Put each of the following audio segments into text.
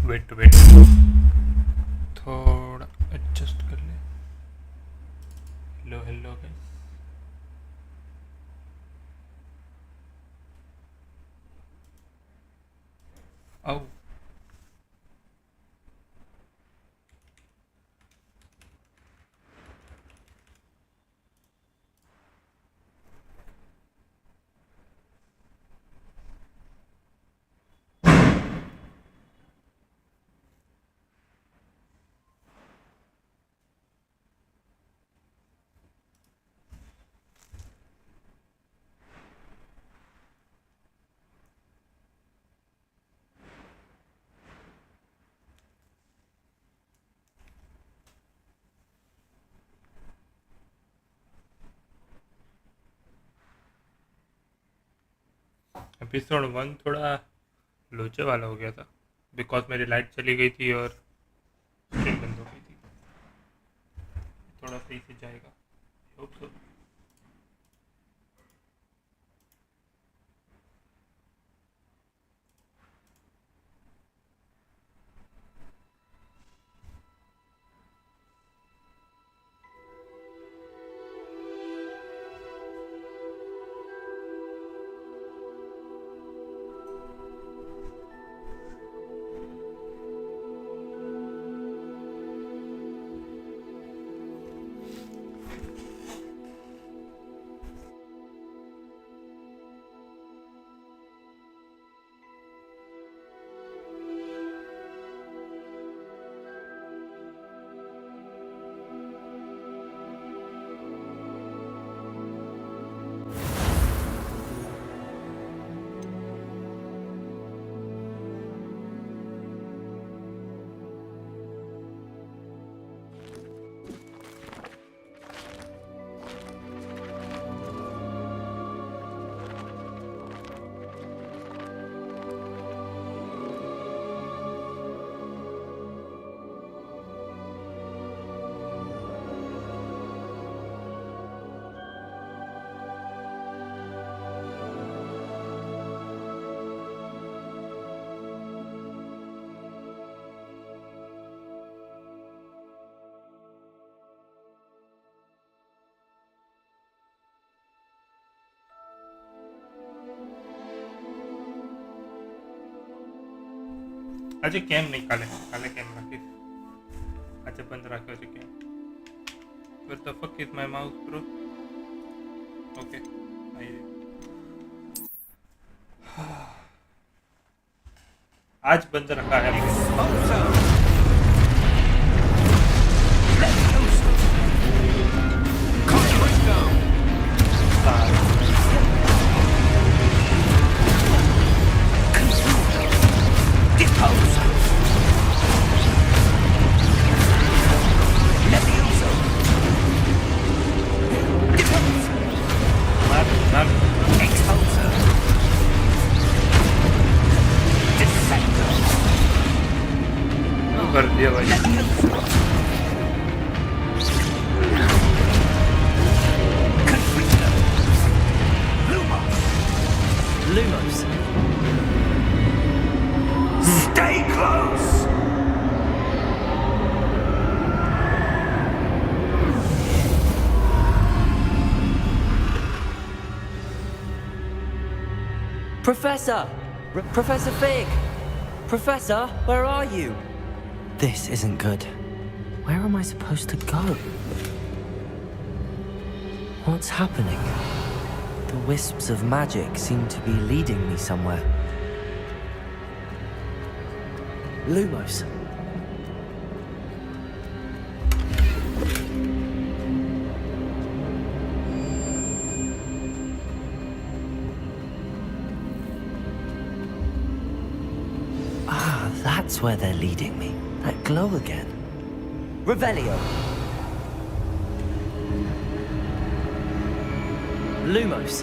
Wait wait थोड़ा adjust कर ले। Hello hello guys. आओ एपिसोड 1 थोड़ा लोचे वाला हो गया था बिकॉज मेरी लाइट चली गई थी और स्क्रीन बंद हो गई थी। थोड़ा सही से जाएगा, होप सो। अजय कैम नहीं, काले काले कैम रखे। अच्छा बंद रखे अजय कैम। Where the fuck is my mouse, bro? Okay, आज बंद रखा है। कर दिया भाई। Lumos. Stay close. Professor! Professor Fig! Professor, where are you? This isn't good. Where am I supposed to go? What's happening? The wisps of magic seem to be leading me somewhere. Lumos. Ah, that's where they're leading me. That glow again. Revelio. Lumos.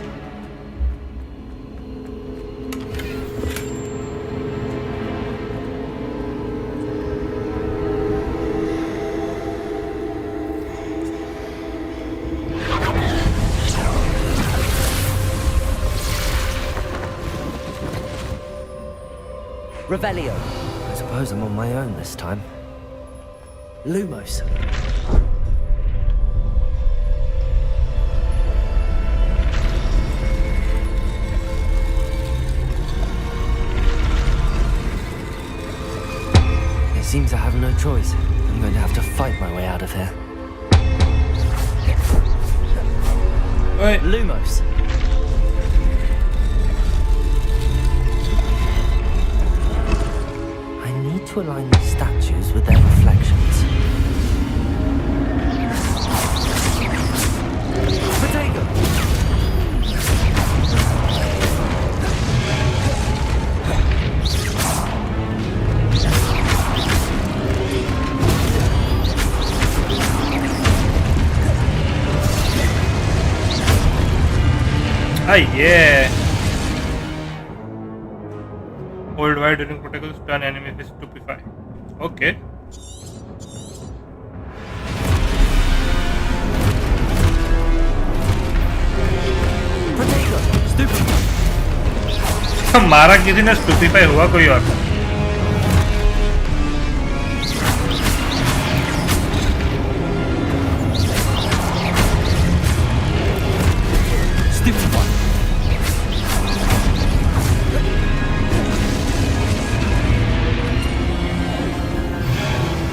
Revelio. I suppose suppose I'm on my own this time. Lumos. It seems I have no choice. I'm going to have to fight my way out of here. Wait. Lumos. I need to align the statues with their reflections. Potato! Ah, yeah. Hold Y during protocol stun enemy with stupefy. Okay. Potato! Stupid! मारा किसी ने स्टूपीफाई हुआ कोई और Stupid one!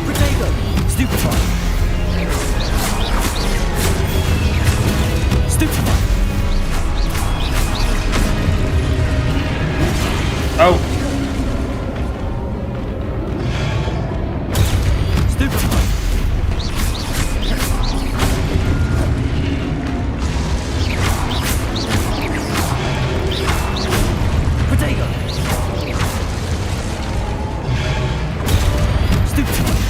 Potato! Stupid one! Stupid one! Oh. Stupid one! Potato! Stupid one!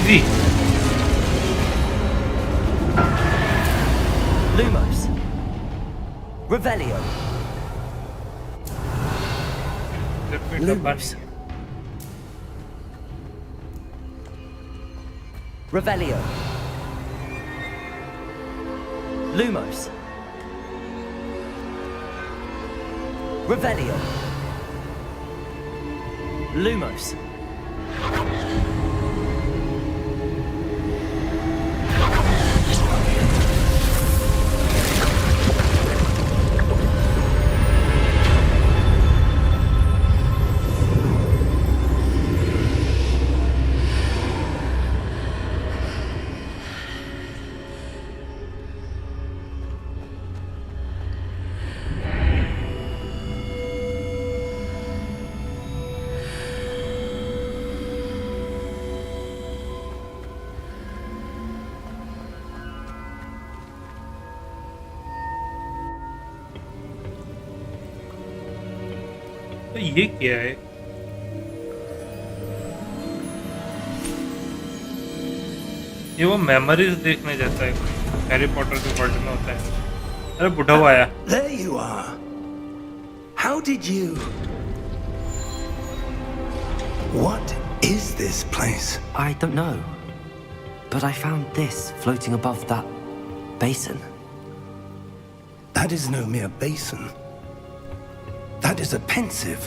Easy. Lumos. Revelio. Lumos. Revelio. Lumos. Revelio. Lumos. तो ये क्या है ये वो मेमोरीज देखने जैसा है हैरी पॉटर के वर्ल्ड में होता है अरे बुढ़ा हुआ आया There you are. How did you? What is this place? I don't know. But I found this floating above that basin. That is no mere basin. That is a pensive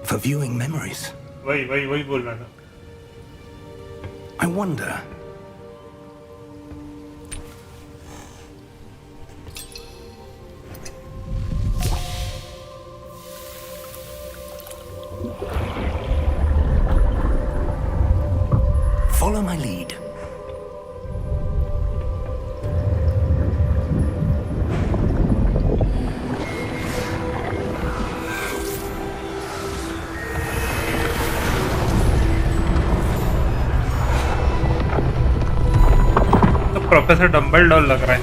for viewing memories. वही बोल रहा था I wonder. Follow my lead. Professor Dumbledore लग रहा है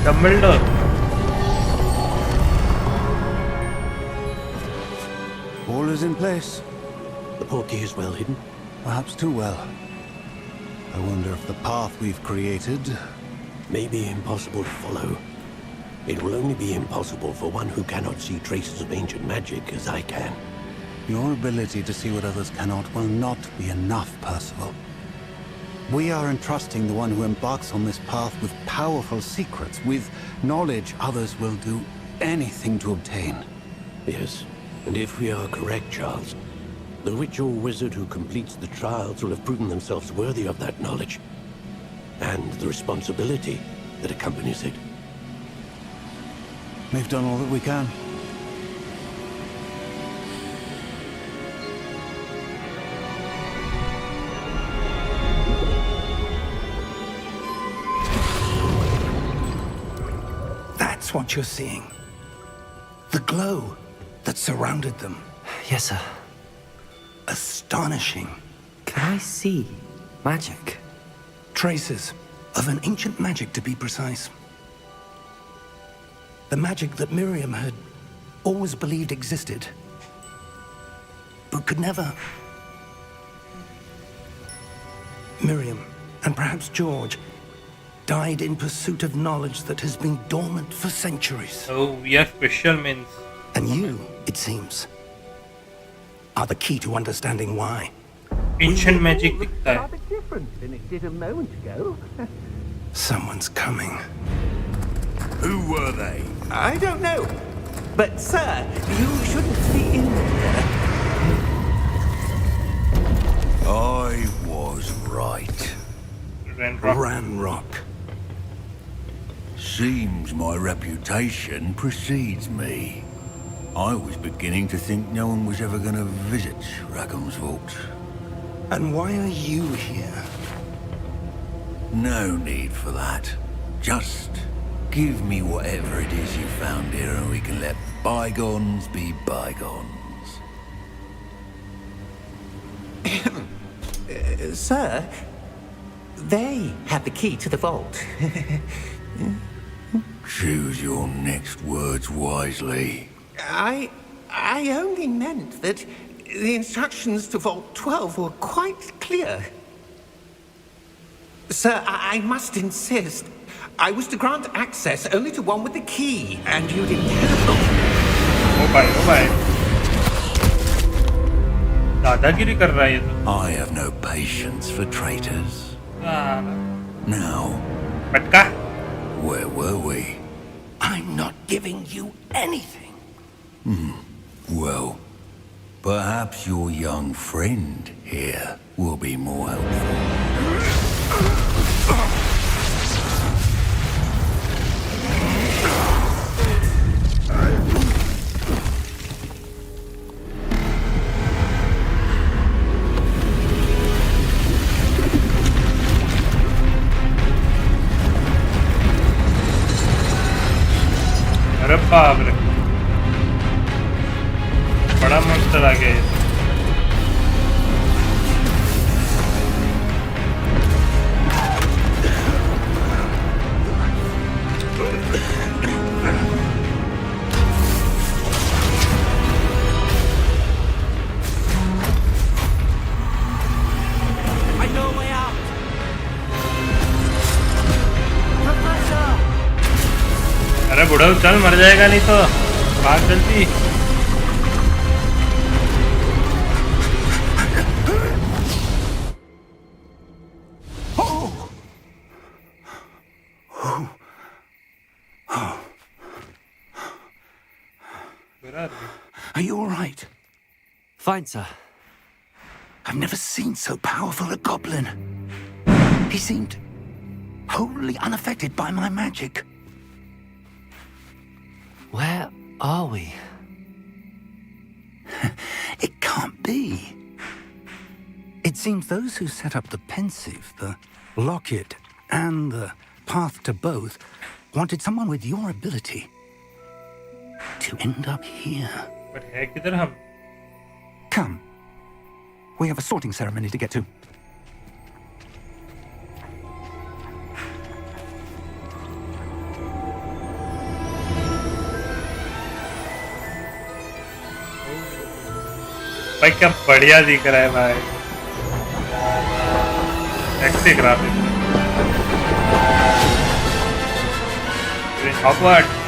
Dumbledore All is in place. The portkey is well hidden. Perhaps too well. I wonder if the path we've created... May be impossible to follow. It will only be impossible for one who cannot see traces of ancient magic as I can. Your ability to see what others cannot will not be enough, Percival. We are entrusting the one who embarks on this path with powerful secrets, with knowledge others will do anything to obtain. Yes, and if we are correct, Charles, the witch or wizard who completes the trials will have proven themselves worthy of that knowledge, and the responsibility that accompanies it. We've done all that we can. That's what you're seeing. The glow that surrounded them. Yes, sir. Astonishing. Can I see magic? Traces of an ancient magic, to be precise. The magic that Miriam had always believed existed, but could never. Miriam, and perhaps George, died in pursuit of knowledge that has been dormant for centuries. Oh, we are fishermen. And you, it seems, are the key to understanding why. Ancient magic दिखता है. Rather different than it did a moment ago. Someone's coming. Who were they? I don't know. But, sir, you shouldn't be in here. I was right. Ranrock. Ranrock. Seems my reputation precedes me. I was beginning to think no one was ever going to visit Rackham's vault. And why are you here? No need for that. Just give me whatever it is you found here and we can let bygones be bygones. Sir, they have the key to the vault. Choose your next words wisely. I only meant that the instructions to Vault 12 were quite clear. Sir, I must insist. I was to grant access only to one with the key, and you didn't have them. Oh bhai. दादागिरी कर रहा है ये तो. I have no patience for traitors. Now, पटका. where were we? I'm not giving you anything. Well, perhaps your young friend here will be more helpful. अरे बाप रे, बड़ा मॉन्स्टर आ गया ये. I know a way out. Professor! अरे बुढ़ा चल, मर जाएगा नहीं तो. भाग जल्दी. Where are we? Are you all right? Fine, sir. I've never seen so powerful a goblin. He seemed wholly unaffected by my magic. Where are we? It can't be. It seems those who set up the pensive, the locket, and the path to both wanted someone with your ability to end up here. But है किधर हम? Come. We have a sorting ceremony to get to. भाई क्या बढ़िया दिख रहा है भाई. Sexy graphics. Hogwarts.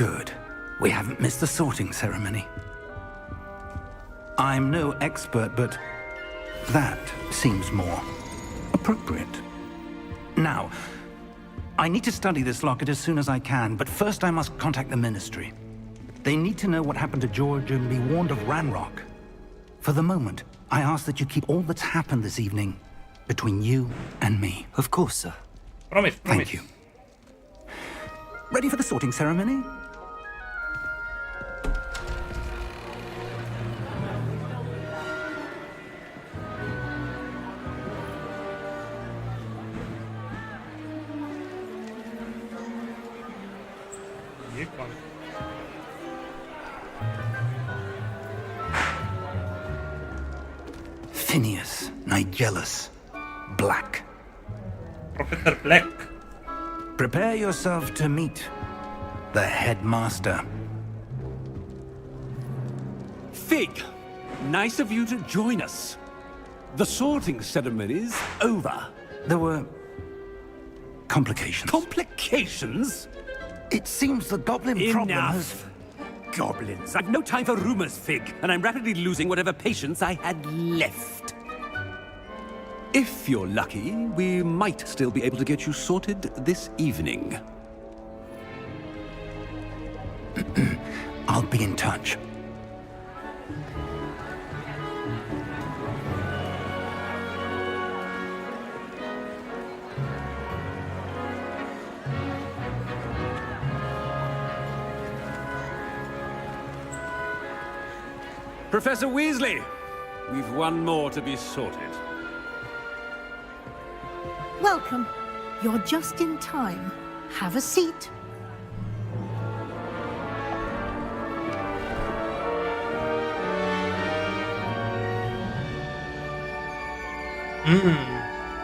Good. We haven't missed the sorting ceremony. I'm no expert, but that seems more appropriate. Now, I need to study this locket as soon as I can, but first I must contact the Ministry. They need to know what happened to George and be warned of Ranrock. For the moment, I ask that you keep all that's happened this evening between you and me. Of course, sir. Promise. Thank you. Ready for the sorting ceremony? ये कौन? Phineas, Nigellus, Black. Professor Black. Prepare yourself to meet the headmaster. Fig, nice of you to join us. The sorting ceremony's over. There were complications. Complications? It seems the goblin problem has... Enough. Goblins. I've no time for rumors, Fig, and I'm rapidly losing whatever patience I had left. If you're lucky, we might still be able to get you sorted this evening. I'll be in touch. Professor Weasley, we've one more to be sorted. Welcome. You're just in time. Have a seat.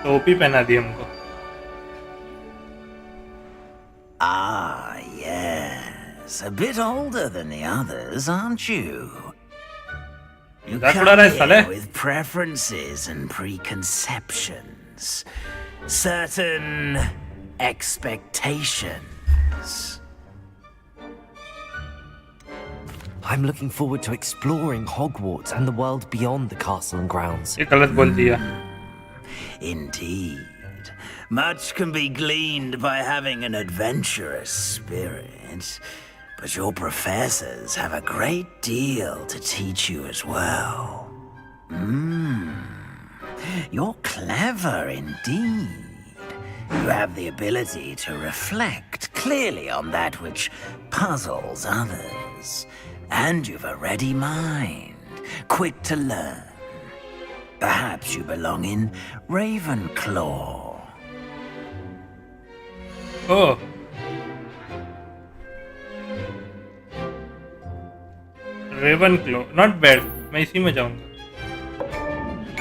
टोपी पहना दी हमको. Ah, yes. A bit older than the others, aren't you? You That's come what I said, eh? here with preferences and preconceptions. Certain expectations. I'm looking forward to exploring Hogwarts and the world beyond the castle and grounds. ये गलत बोल दिया. Indeed. Much can be gleaned by having an adventurous spirit, but your professors have a great deal to teach you as well. You're clever indeed. You have the ability to reflect clearly on that which puzzles others. And you've a ready mind, quick to learn. Perhaps you belong in Ravenclaw. Oh. Ravenclaw, not bad. मैं इसी में जाऊंगा.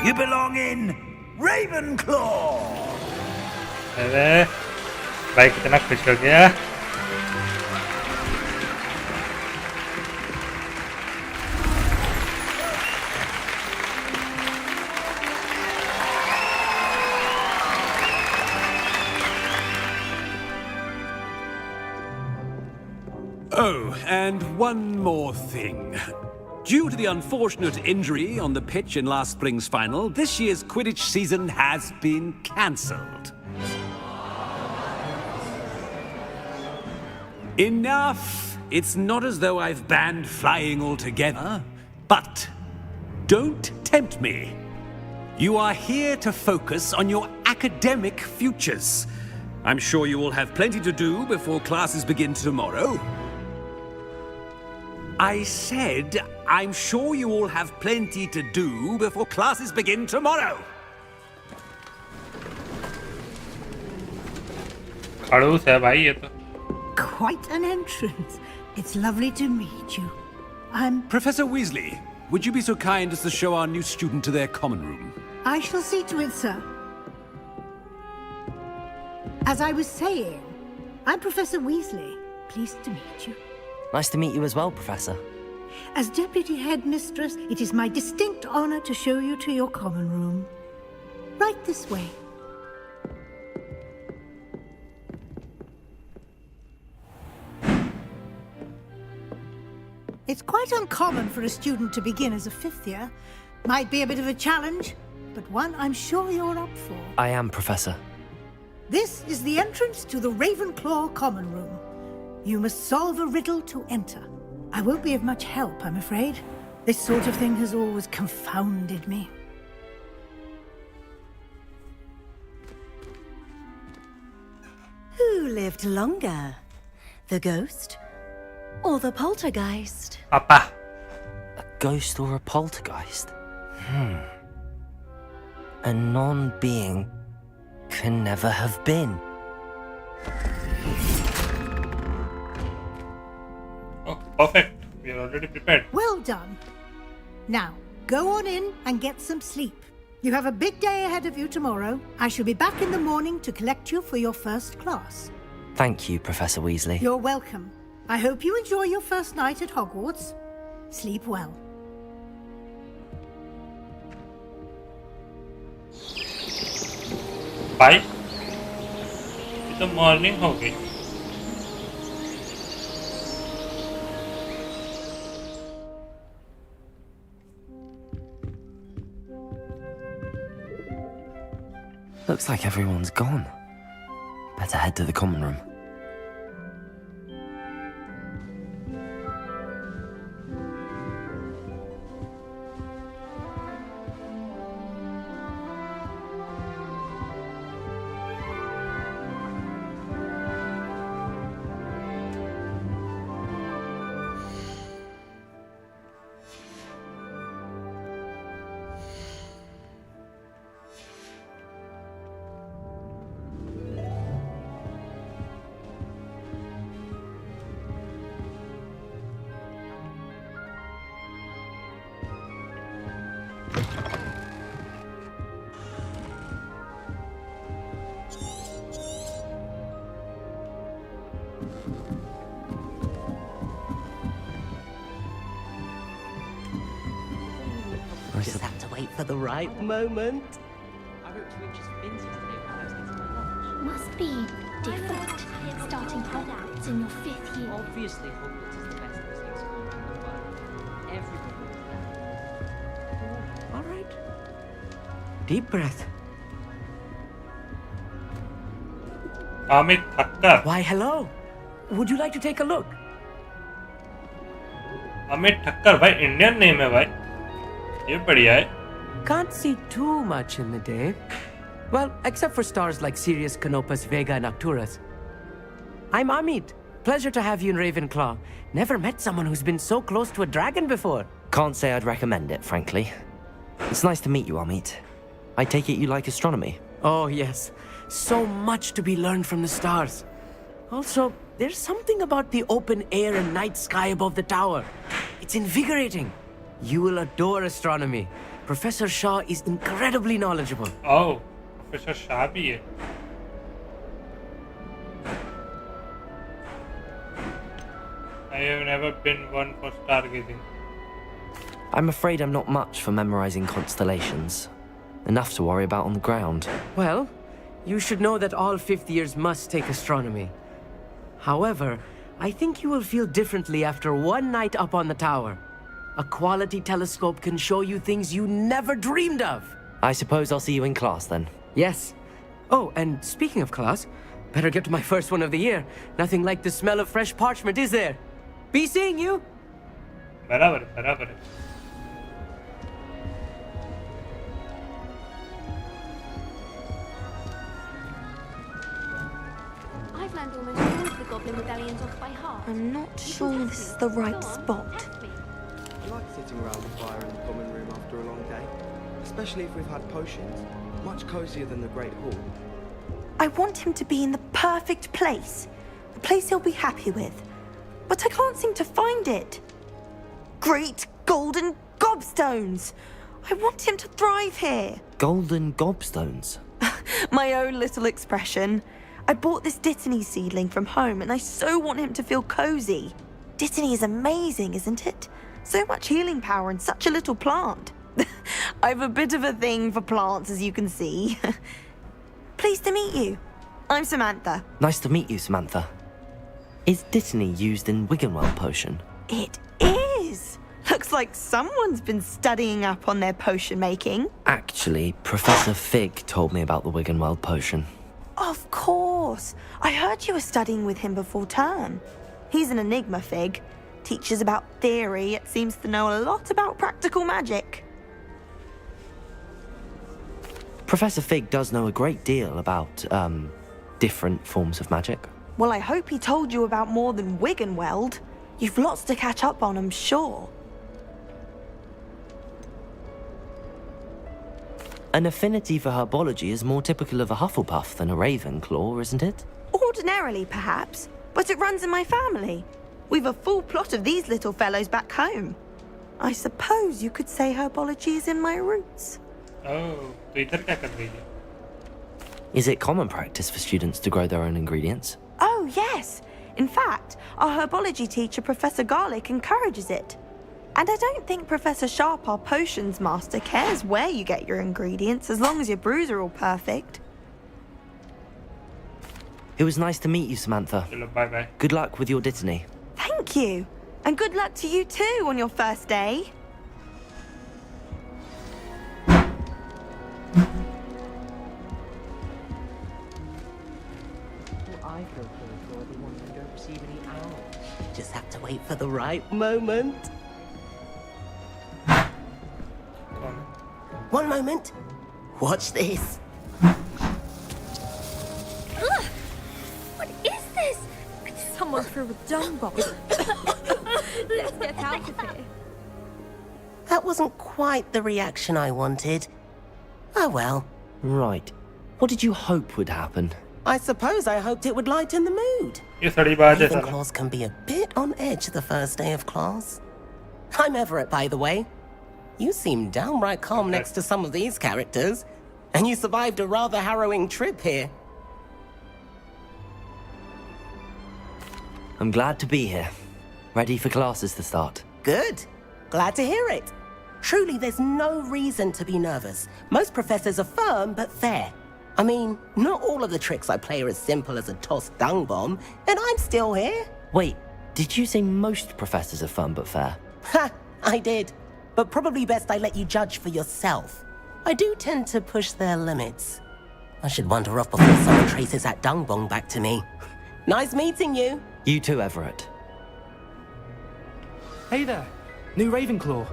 You belong in Ravenclaw. अरे भाई कितना खुश हो गया. Oh, and one more thing. Due to the unfortunate injury on the pitch in last spring's final, this year's Quidditch season has been cancelled. Enough! It's not as though I've banned flying altogether, but don't tempt me. You are here to focus on your academic futures. I'm sure you will have plenty to do before classes begin tomorrow. I said, I'm sure you all have plenty to do before classes begin tomorrow. खड़ूस है भाई ये तो. Quite an entrance. It's lovely to meet you. I'm... Professor Weasley, would you be so kind as to show our new student to their common room? I shall see to it, sir. As I was saying, I'm Professor Weasley. Pleased to meet you. Nice to meet you as well, Professor. As Deputy Headmistress, it is my distinct honor to show you to your common room. Right this way. It's quite uncommon for a student to begin as a fifth year. Might be a bit of a challenge, but one I'm sure you're up for. I am, Professor. This is the entrance to the Ravenclaw Common Room. You must solve a riddle to enter. I won't be of much help, I'm afraid. This sort of thing has always confounded me. Who lived longer? The ghost or the poltergeist? Papa. A ghost or a poltergeist? A non-being can never have been. Oh, perfect. We are already prepared. Well done. Now, go on in and get some sleep. You have a big day ahead of you tomorrow. I shall be back in the morning to collect you for your first class. Thank you, Professor Weasley. You're welcome. I hope you enjoy your first night at Hogwarts. Sleep well. Bye. तो morning हो गई. Looks like everyone's gone. Better head to the common room. Just have to wait for the right moment. Must be different, starting Hogwarts in your 5th year. Obviously, Hogwarts is the best listening school in the world. Everybody. All right. Deep breath. Amit Thakkar. Why, hello. Would you like to take a look? Amit Thakkar, भाई Indian name है भाई. ये बढ़िया है. Can't see too much in the day. Well, except for stars like Sirius, Canopus, Vega, and Arcturus. I'm Amit. Pleasure to have you in Ravenclaw. Never met someone who's been so close to a dragon before. Can't say I'd recommend it, frankly. It's nice to meet you, Amit. I take it you like astronomy? Oh, yes. So much to be learned from the stars. Also, there's something about the open air and night sky above the tower. It's invigorating. You will adore astronomy. Professor Shaw is incredibly knowledgeable. Oh, Professor Shah भी है. I have never been one for stargazing. I'm afraid I'm not much for memorizing constellations. Enough to worry about on the ground. Well, you should know that all 5th years must take astronomy. However, I think you will feel differently after one night up on the tower. A quality telescope can show you things you never dreamed of. I suppose I'll see you in class then. Yes. Oh, and speaking of class, better get to my first one of the year. Nothing like the smell of fresh parchment, is there? Be seeing you. बराबर बराबर. I've learned almost all of the Goblin medallions off by heart. I'm not sure this is the right spot. I like sitting around the fire in the common room after a long day, especially if we've had potions. Much cozier than the Great Hall. I want him to be in the perfect place. A place he'll be happy with. But I can't seem to find it. Great golden gobstones! I want him to thrive here. Golden gobstones? My own little expression. I bought this Dittany seedling from home and I so want him to feel cozy. Dittany is amazing, isn't it? So much healing power in such a little plant. I've a bit of a thing for plants, as you can see. Pleased to meet you. I'm Samantha. Nice to meet you, Samantha. Is Dittany used in Wiggenweld potion? It is. is. Looks like someone's been studying up on their potion making. Actually, Professor Fig told me about the Wiggenweld potion. Of course. I heard you were studying with him before term. He's an enigma, Fig. Teaches about theory, yet seems to know a lot about practical magic. Professor Fig does know a great deal about, different forms of magic. Well, I hope he told you about more than Wiggenweld. You've lots to catch up on, I'm sure. An affinity for herbology is more typical of a Hufflepuff than a Ravenclaw, isn't it? Ordinarily, perhaps, but it runs in my family. We've a full plot of these little fellows back home. I suppose you could say herbology is in my roots. Oh, तो इधर क्या कर रही है? Is it common practice for students to grow their own ingredients? Oh, yes. In fact, our herbology teacher, Professor Garlick, encourages it. And I don't think Professor Sharp, our potions master, cares where you get your ingredients as long as your brews are all perfect. It was nice to meet you, Samantha. चलो, bye-bye. Good luck with your Dittany. Thank you. And good luck to you too on your first day. I feel for the ones who don't receive any owls. Just have to wait for the right moment. One moment. Watch this. Ugh! What is this? Someone threw a dung bomb. Let's get out of here. That wasn't quite the reaction I wanted. Oh well. Right. What did you hope would happen? I suppose I hoped it would lighten the mood. ये सड़ी बात है साला. Ravenclaws can be a bit on edge the first day of class. I'm Everett, by the way. You seem downright calm next to some of these characters, and you survived a rather harrowing trip here. I'm glad to be here. Ready for classes to start. Good. Glad to hear it. Truly, there's no reason to be nervous. Most professors are firm but fair. I mean, not all of the tricks I play are as simple as a tossed dung bomb, and I'm still here. Wait, did you say most professors are fun but fair? Ha! I did. But probably best I let you judge for yourself. I do tend to push their limits. I should wander off before someone traces that dung bomb back to me. Nice meeting you. You too, Everett. Hey there, new Ravenclaw.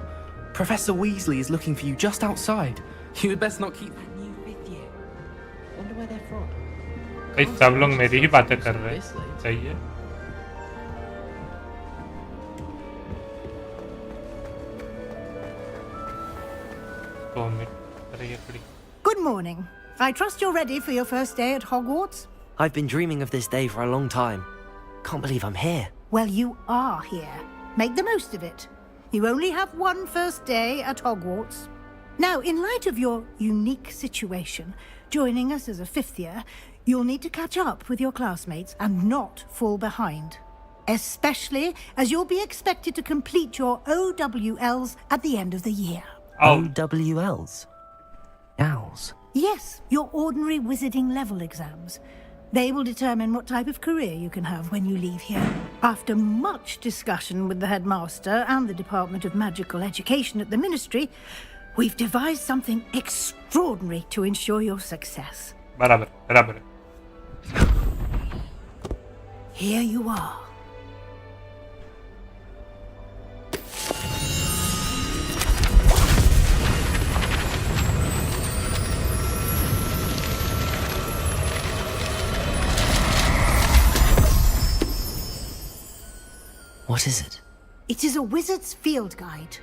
Professor Weasley is looking for you just outside. You had best not keep that new with you. Wonder where they're from. भाई सब लोग मेरी ही बातें कर रहे हैं. सही है. Good morning. I trust you're ready for your first day at Hogwarts? I've been dreaming of this day for a long time. Can't believe I'm here. Well, you are here. Make the most of it. You only have one first day at Hogwarts. Now, in light of your unique situation, joining us as a fifth year, you'll need to catch up with your classmates and not fall behind. Especially as you'll be expected to complete your OWLs at the end of the year. OWLs? Owls? Yes, your ordinary wizarding level exams. They will determine what type of career you can have when you leave here. After much discussion with the headmaster and the Department of Magical Education at the Ministry, we've devised something extraordinary to ensure your success. बराबर. Here you are. What is it? It is a wizard's field guide.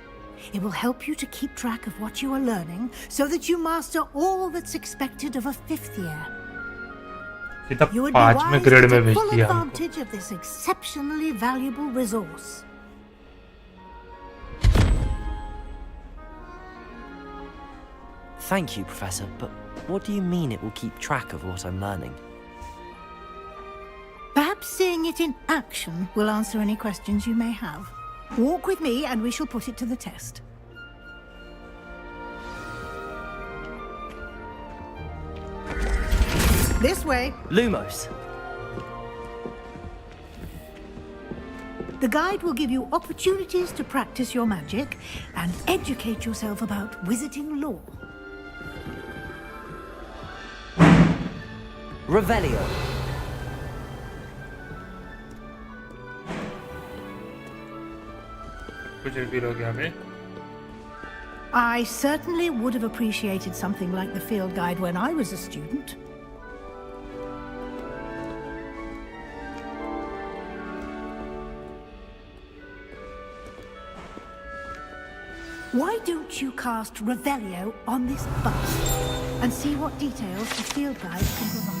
It will help you to keep track of what you are learning so that you master all that's expected of a fifth year. You would be wise to take full advantage of this exceptionally valuable resource. Thank you, Professor, but what do you mean it will keep track of what I'm learning? Perhaps seeing it in action will answer any questions you may have. Walk with me and we shall put it to the test. This way. Lumos. The guide will give you opportunities to practice your magic and educate yourself about wizarding lore. Revelio. कुछ reveal हो गया बे I certainly would have appreciated something like the field guide when I was a student. Why don't you cast Revelio on this bust and see what details the field guide can provide?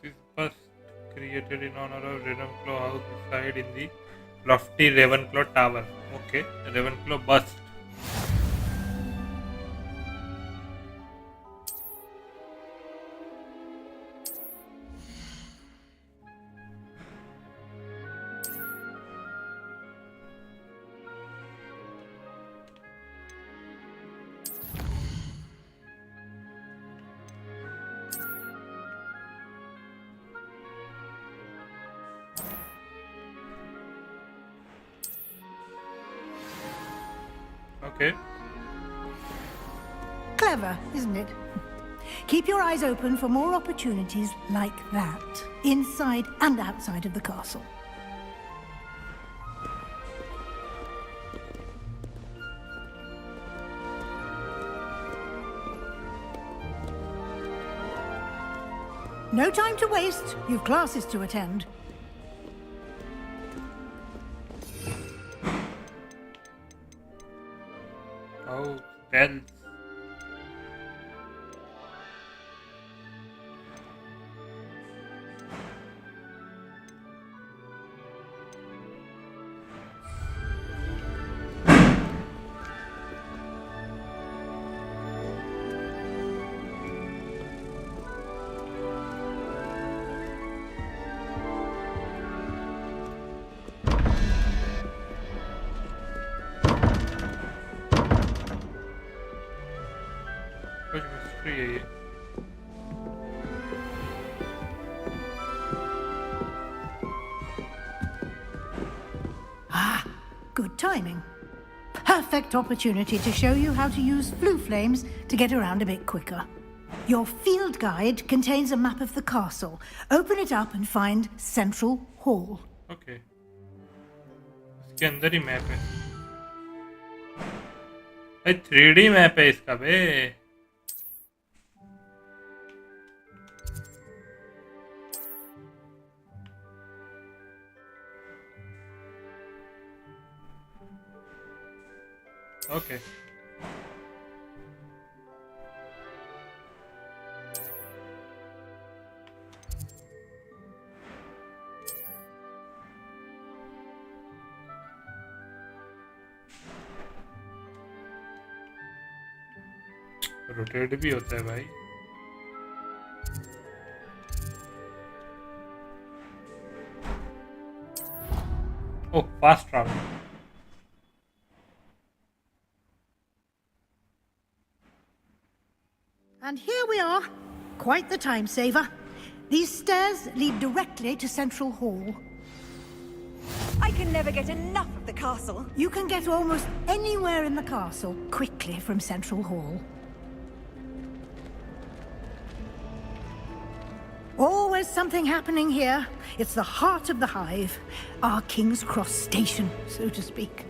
This bust created in honor of Ravenclaw House reside in the lofty Ravenclaw Tower. Okay, Ravenclaw bust. Okay. Clever, isn't it? Keep your eyes open for more opportunities like that, inside and outside of the castle. No time to waste. You've classes to attend. Oh, spells. कुछ mystery है ये Ah, good timing. Perfect opportunity to show you how to use flue flames to get around a bit quicker. Your field guide contains a map of the castle. Open it up and find Central Hall. Okay. इसके अंदर ही map है भाई 3D map है इसका बे Okay. Rotate भी होता है भाई oh fast travel And here we are. Quite the time saver. These stairs lead directly to Central Hall. I can never get enough of the castle. You can get almost anywhere in the castle quickly from Central Hall. Always something happening here. It's the heart of the hive. Our King's Cross station, so to speak.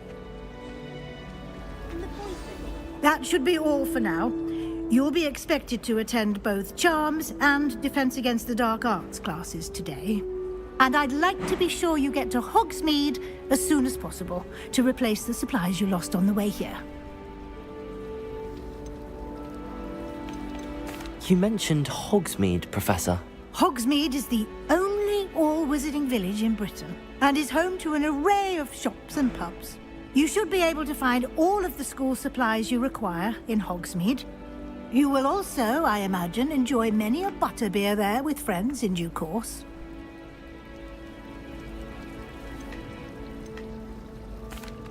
That should be all for now. You'll be expected to attend both Charms and Defense Against the Dark Arts classes today. And I'd like to be sure you get to Hogsmeade as soon as possible to replace the supplies you lost on the way here. You mentioned Hogsmeade, Professor. Hogsmeade is the only all-wizarding village in Britain and is home to an array of shops and pubs. You should be able to find all of the school supplies you require in Hogsmeade. You will also, I imagine, enjoy many a butterbeer there with friends in due course.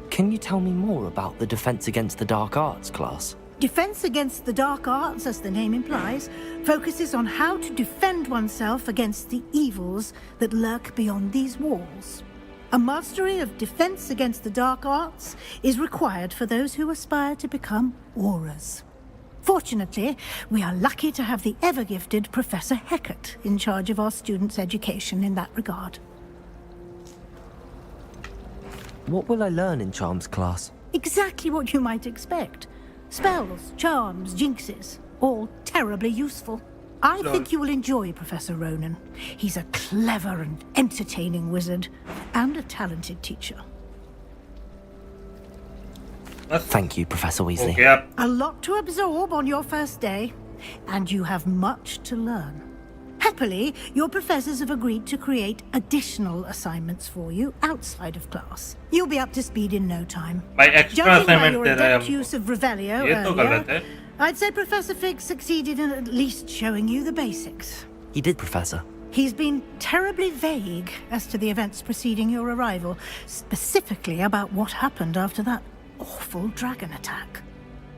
Can you tell me more about the Defense Against the Dark Arts class? Defense against the dark arts, as the name implies, focuses on how to defend oneself against the evils that lurk beyond these walls. A mastery of defense against the dark arts is required for those who aspire to become auras. Fortunately, we are lucky to have the ever-gifted Professor Hecat in charge of our students' education in that regard. What will I learn in Charms class? Exactly what you might expect. Spells, charms, jinxes, all terribly useful. I think you will enjoy Professor Ronan. He's a clever and entertaining wizard, and a talented teacher. Thank you, Professor Weasley. Okay. A lot to absorb on your first day, and you have much to learn. Happily, your professors have agreed to create additional assignments for you outside of class. You'll be up to speed in no time. My extra Judging by assignment your दे रहा है adept हमको. use of Revelio ये तो गलत earlier, है. I'd say Professor Fig succeeded in at least showing you the basics. He did, Professor. He's been terribly vague as to the events preceding your arrival, specifically about what happened after that awful dragon attack.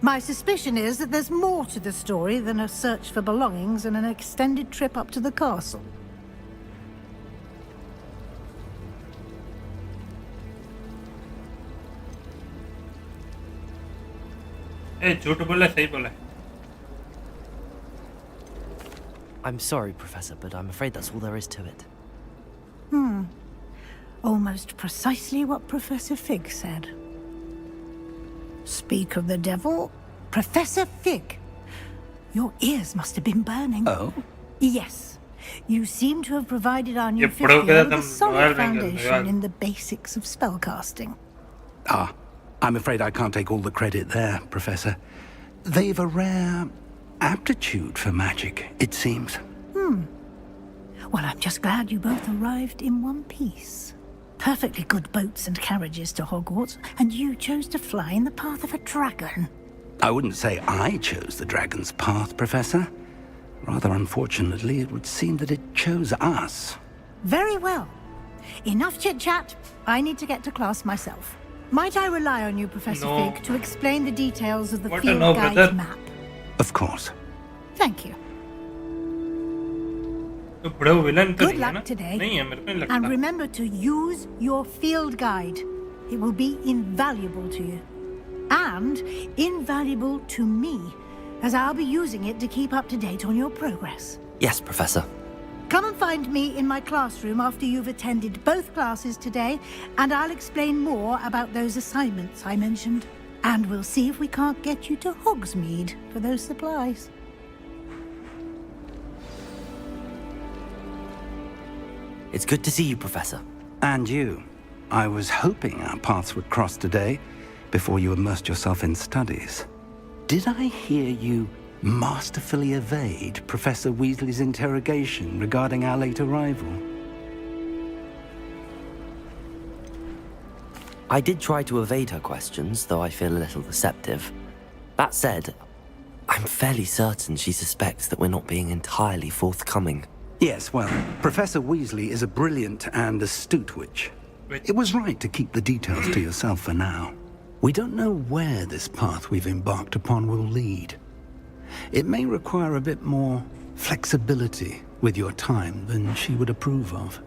My suspicion is that there's more to the story than a search for belongings and an extended trip up to the castle. ए झूठ बोला सही बोला. I'm sorry, Professor, but I'm afraid that's all there is to it. Almost precisely what Professor Fig said. Speak of the devil, Professor Fig. Your ears must have been burning. Oh? Yes. You seem to have provided our new ये fifth पढ़ोगे year तो with a तुम solid royal बनेंगे, foundation royal. in the basics of spellcasting. Ah, I'm afraid I can't take all the credit there, Professor. They've a rare aptitude for magic, it seems. Well, I'm just glad you both arrived in one piece. Perfectly good boats and carriages to Hogwarts, and you chose to fly in the path of a dragon. I wouldn't say I chose the dragon's path, Professor. Rather unfortunately, it would seem that it chose us. Very well. Enough chit-chat. I need to get to class myself. Might I rely on you, Professor No. Fig, to explain the details of the What a field no, guide brother. map? Of course. Thank you. तो बड़ा villain तो Good नहीं है ना? luck today. नहीं है मेरे को नहीं लगता. And remember to use your field guide. It will be invaluable to you. And invaluable to me, as I'll be using it to keep up to date on your progress. Yes, Professor. Come and find me in my classroom after you've attended both classes today, and I'll explain more about those assignments I mentioned. And we'll see if we can't get you to Hogsmeade for those supplies. It's good to see you, Professor. And you. I was hoping our paths would cross today, before you immersed yourself in studies. Did I hear you masterfully evade Professor Weasley's interrogation regarding our late arrival? I did try to evade her questions, though I feel a little deceptive. That said, I'm fairly certain she suspects that we're not being entirely forthcoming. Yes, well, Professor Weasley is a brilliant and astute witch. It was right to keep the details to yourself for now. We don't know where this path we've embarked upon will lead. It may require a bit more flexibility with your time than she would approve of.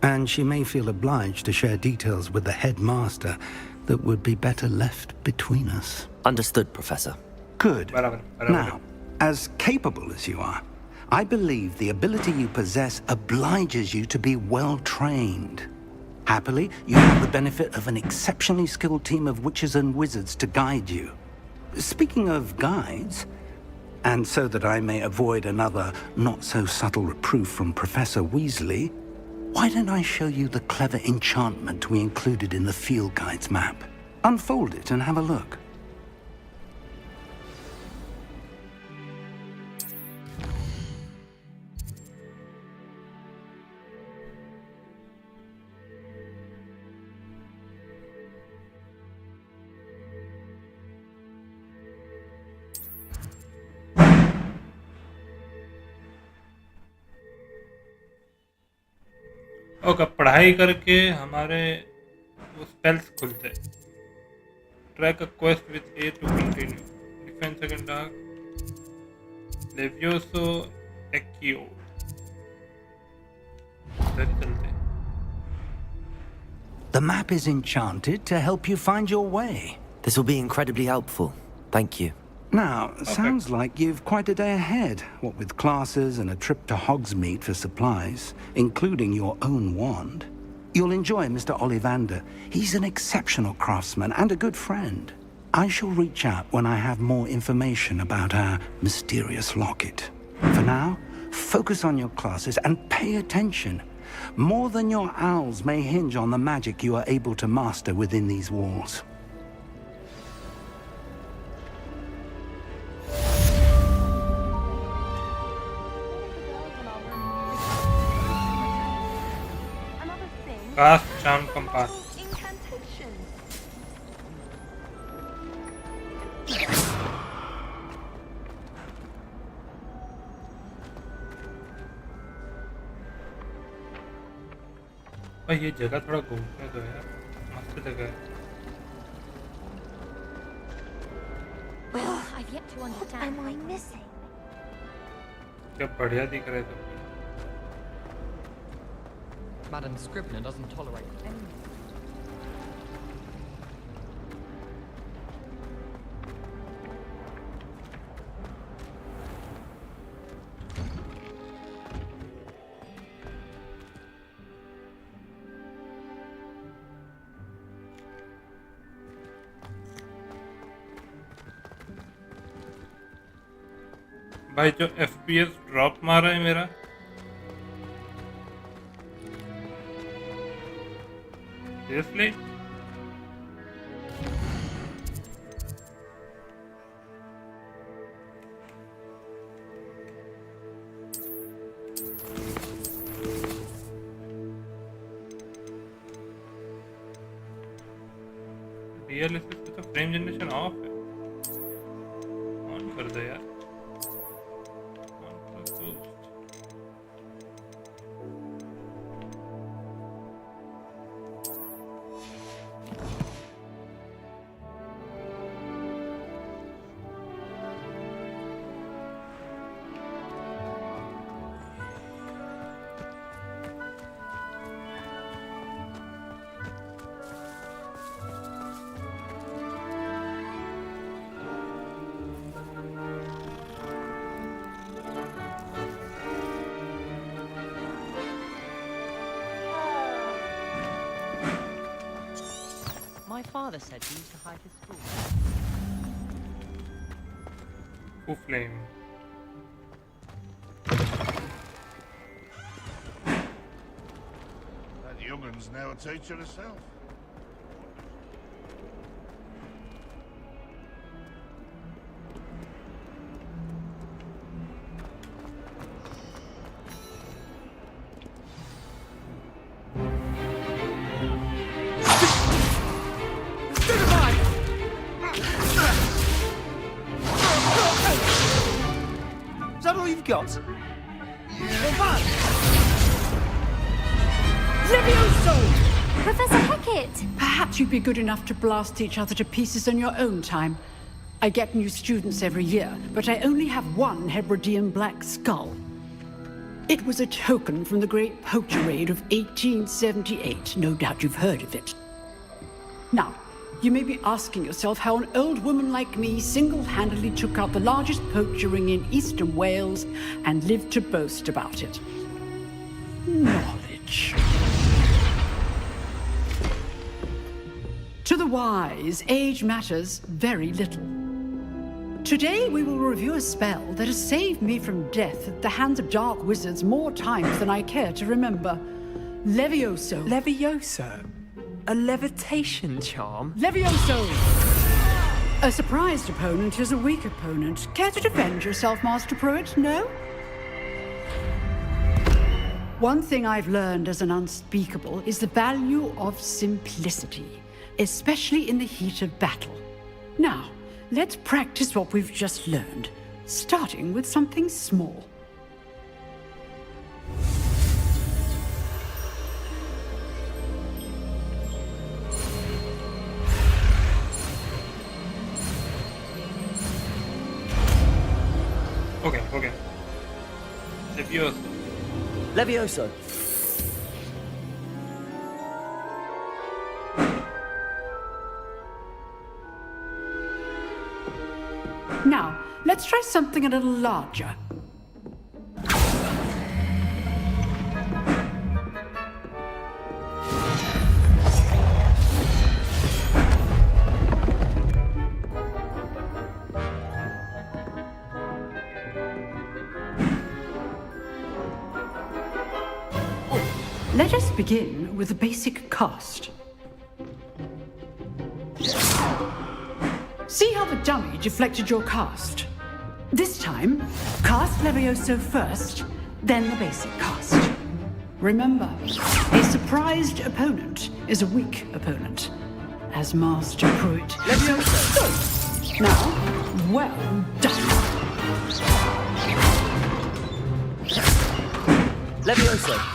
And she may feel obliged to share details with the headmaster that would be better left between us. Understood, Professor. Good. बराबर. Now, as capable as you are, I believe the ability you possess obliges you to be well trained. Happily, you have the benefit of an exceptionally skilled team of witches and wizards to guide you. Speaking of guides, and so that I may avoid another not-so-subtle reproof from Professor Weasley, why don't I show you the clever enchantment we included in the field guide's map? Unfold it and have a look. Okay पढ़ाई करके हमारे वो spells खुलते. Track a quest with a to continue. defense against dark. Levioso Accio. इधर ही चलते हैं. The map is enchanted to help you find your way. This will be incredibly helpful. Thank you. Now, sounds like you've quite a day ahead, what with classes and a trip to Hogsmeade for supplies, including your own wand. You'll enjoy Mr. Ollivander. He's an exceptional craftsman and a good friend. I shall reach out when I have more information about our mysterious locket. For now, focus on your classes and pay attention. More than your owls may hinge on the magic you are able to master within these walls. Cast Charm Compass. भाई ये जगह थोड़ा घूमने दो यार, मस्त जगह है. Well, I've yet to understand. What am I missing? क्या बढ़िया दिख रहा है सब. Madam Scribner doesn't tolerate any. भाई जो FPS ड्रॉप मारा है मेरा, seriously? DLSS का तो फ्रेम जनरेशन ऑफ है. ऑन कर दो यार. My father said he used to hide his school. Who flame? That youngun's now a teacher herself. Got Levioso! Professor Hackett! Perhaps you'd be good enough to blast each other to pieces on your own time. I get new students every year, but I only have one Hebridean black skull. It was a token from the Great Poacher Raid of 1878. No doubt you've heard of it. Now, you may be asking yourself how an old woman like me single-handedly took out the largest poacher ring in eastern Wales and lived to boast about it. Knowledge. To the wise, age matters very little. Today we will review a spell that has saved me from death at the hands of dark wizards more times than I care to remember. Levioso. Levioso? A levitation charm? Levioso! A surprised opponent is a weak opponent. Care to defend yourself, Master Pruitt? No? One thing I've learned as an unspeakable is the value of simplicity, especially in the heat of battle. Now, let's practice what we've just learned, starting with something small. Levioso. Now, let's try something a little larger. Let us begin with the basic cast. See how the dummy deflected your cast? This time, cast Levioso first, then the basic cast. Remember, a surprised opponent is a weak opponent, as Master Pruitt. Levioso! Now, well done. Levioso.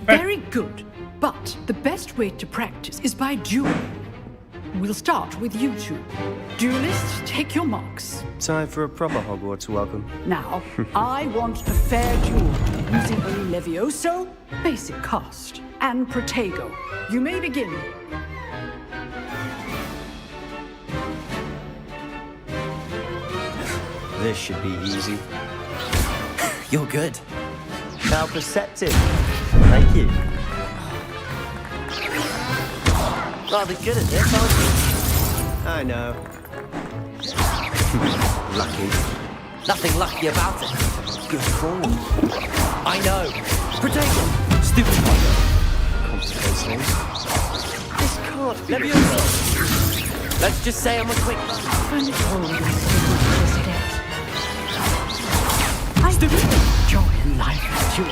Very good, but the best way to practice is by dueling. We'll start with you two. Duelists, take your marks. Time for a proper Hogwarts welcome. Now, I want a fair duel using only Levioso, basic cast, and Protego. You may begin. This should be easy. You're good. How perceptive. Thank you. Rather good at this, aren't you? I know. Lucky. Nothing lucky about it. Good call. I know. Protego. Stupid one. Complicates things. This can't be. Levioso. Let's just say I'm a quick. Joy in life, duel.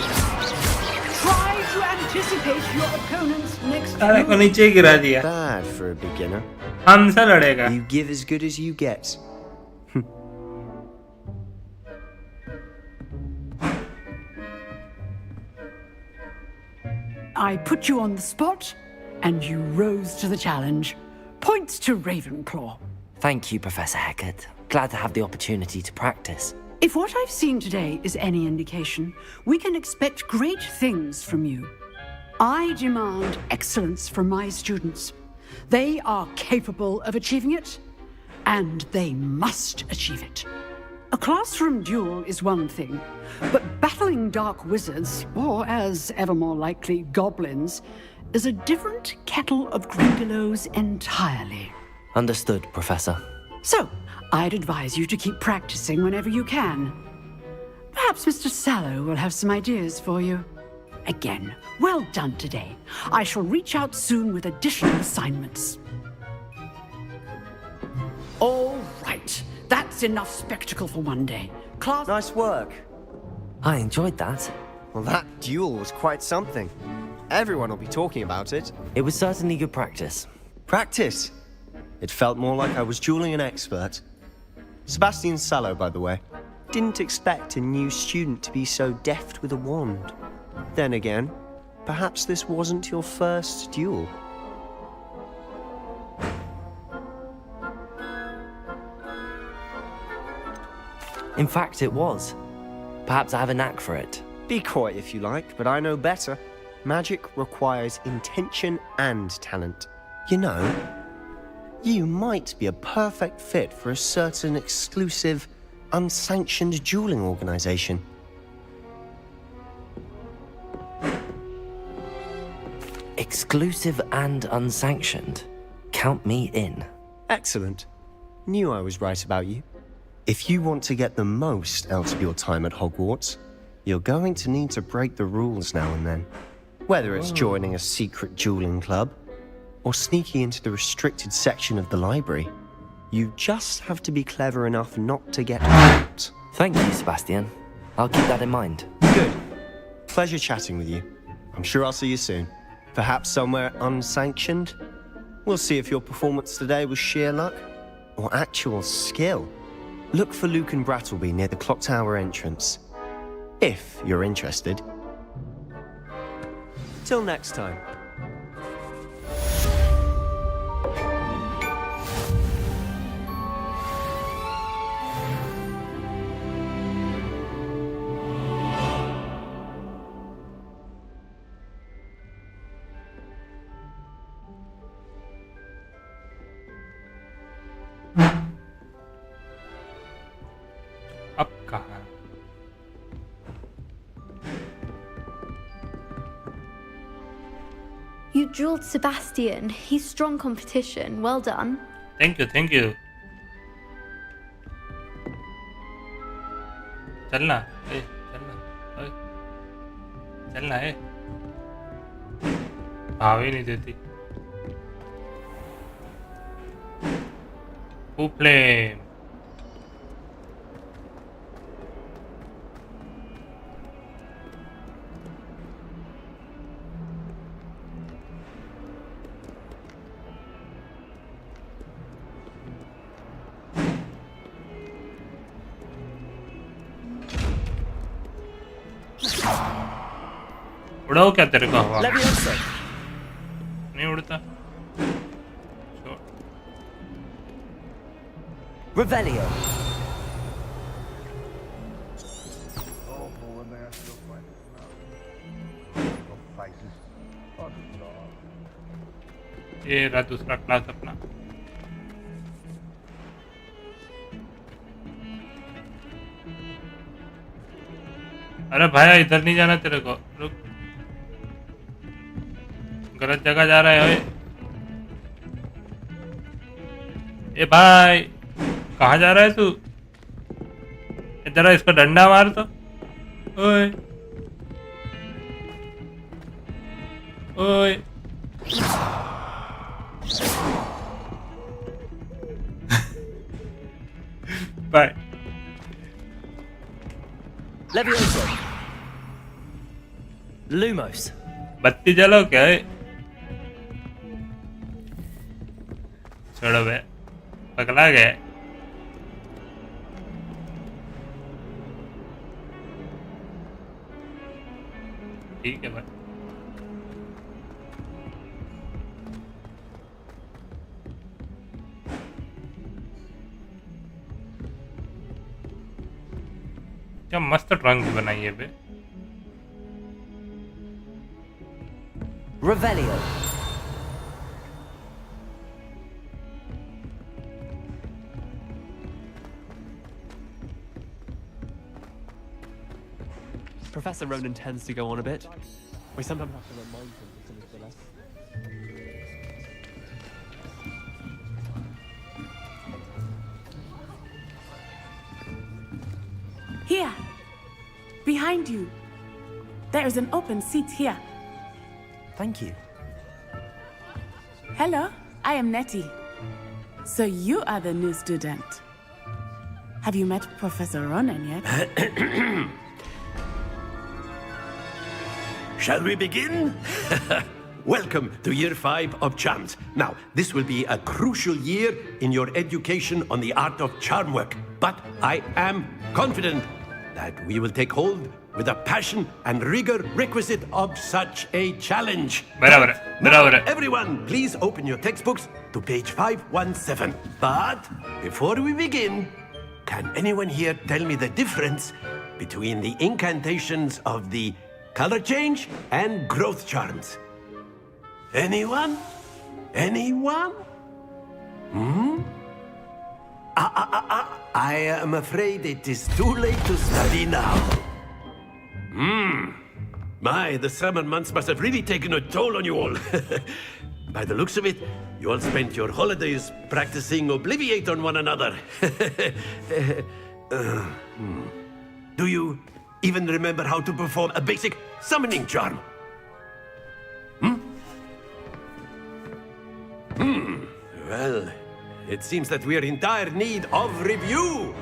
Try to anticipate your opponent's next सारे को नीचे गिरा दिया. Bad for a beginner. हमसे लड़ेगा. You give as good as you get. I put you on the spot, and you rose to the challenge. Points to Ravenclaw. Thank you, Professor Hecat. Glad to have the opportunity to practice. If what I've seen today is any indication, we can expect great things from you. I demand excellence from my students. They are capable of achieving it, and they must achieve it. A classroom duel is one thing, but battling dark wizards, or as ever more likely, goblins, is a different kettle of Grindylows entirely. Understood, Professor. So, I'd advise you to keep practicing whenever you can. Perhaps Mr. Sallow will have some ideas for you. Again, well done today. I shall reach out soon with additional assignments. All right. That's enough spectacle for one day. Class... Nice work. I enjoyed that. Well, that duel was quite something. Everyone will be talking about it. It was certainly good practice. Practice? It felt more like I was dueling an expert. Sebastian Sallow, by the way. Didn't expect a new student to be so deft with a wand. Then again, perhaps this wasn't your first duel. In fact, it was. Perhaps I have a knack for it. Be coy if you like, but I know better. Magic requires intention and talent. You know, you might be a perfect fit for a certain exclusive, unsanctioned dueling organization. Exclusive and unsanctioned. Count me in. Excellent. Knew I was right about you. If you want to get the most out of your time at Hogwarts, you're going to need to break the rules now and then. Whether it's joining a secret dueling club, or sneaking into the restricted section of the library, you just have to be clever enough not to get caught. Thank you, Sebastian. I'll keep that in mind. Good. Pleasure chatting with you. I'm sure I'll see you soon. Perhaps somewhere unsanctioned? We'll see if your performance today was sheer luck, or actual skill. Look for Luke and Brattleby near the clock tower entrance. If you're interested. Till next time. अब कहाँ? You drilled Sebastian. He's strong competition. Well done. Thank you, thank you. चलना, चलना, चलना है। भाव ही नहीं देती। Flame. उड़ाओ क्या तेरे को हवा में? नहीं उड़ता। Revelio. ये रहा दूसरा क्लास अपना। अरे भाई इधर नहीं जाना तेरे को, रुक, गलत जगह जा रहा है। ओए ए भाई कहाँ जा रहा है तू? जरा इसको डंडा मार तो। ओए ओए बाय। Levioso. Lumos. बत्ती जलो क्या है? छोड़ो बे, पगला गए। ठीक है भाई। क्या मस्त रंग बनाई है बे। Revelio. Professor Ronan tends to go on a bit. We sometimes have to remind him of some of the lessons. Here, behind you. There is an open seat here. Thank you. Hello, I am Nettie. So you are the new student. Have you met Professor Ronan yet? Shall we begin? Welcome to Year 5 of Charms. Now, this will be a crucial year in your education on the art of charm work. But I am confident that we will take hold with the passion and rigor requisite of such a challenge. Now, everyone, please open your textbooks to page 517. But before we begin, can anyone here tell me the difference between the incantations of the color change and growth charms? Anyone? Anyone? I am afraid it is too late to study now. My, the summer months must have really taken a toll on you all. By the looks of it, you all spent your holidays practicing Obliviate on one another. Do you even remember how to perform a basic summoning charm? Well, it seems that we are in dire need of review.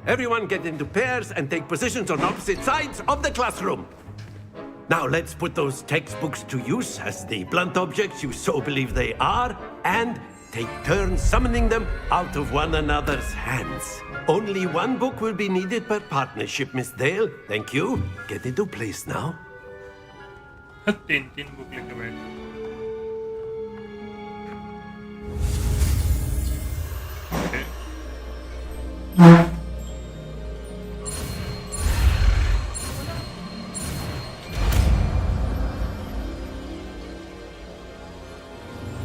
Everyone get into pairs and take positions on opposite sides of the classroom. Now let's put those textbooks to use as the blunt objects you so believe they are, and take turns summoning them out of one another's hands. Only one book will be needed per partnership, Miss Dale. Thank you. Get into place now. तीन book लेके बैठ।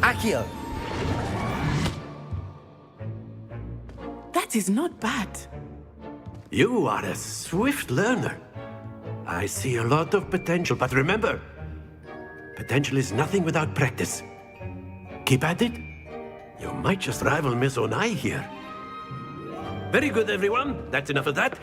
Accio. That is not bad. You are a swift learner. I see a lot of potential, but remember, potential is nothing without practice. Keep at it. You might just rival Miss Onai here. Very good, everyone. That's enough of that.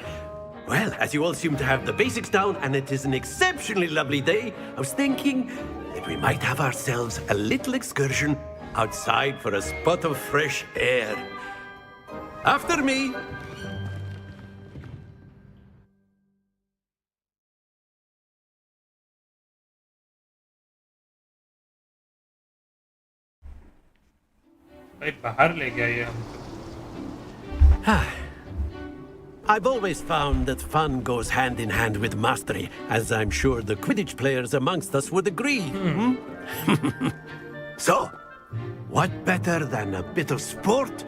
Well, as you all seem to have the basics down, and it is an exceptionally lovely day, I was thinking that we might have ourselves a little excursion outside for a spot of fresh air. After me. भाई बाहर ले गया ये हमको। I've always found that fun goes hand in hand with mastery, as I'm sure the Quidditch players amongst us would agree. So, what better than a bit of sport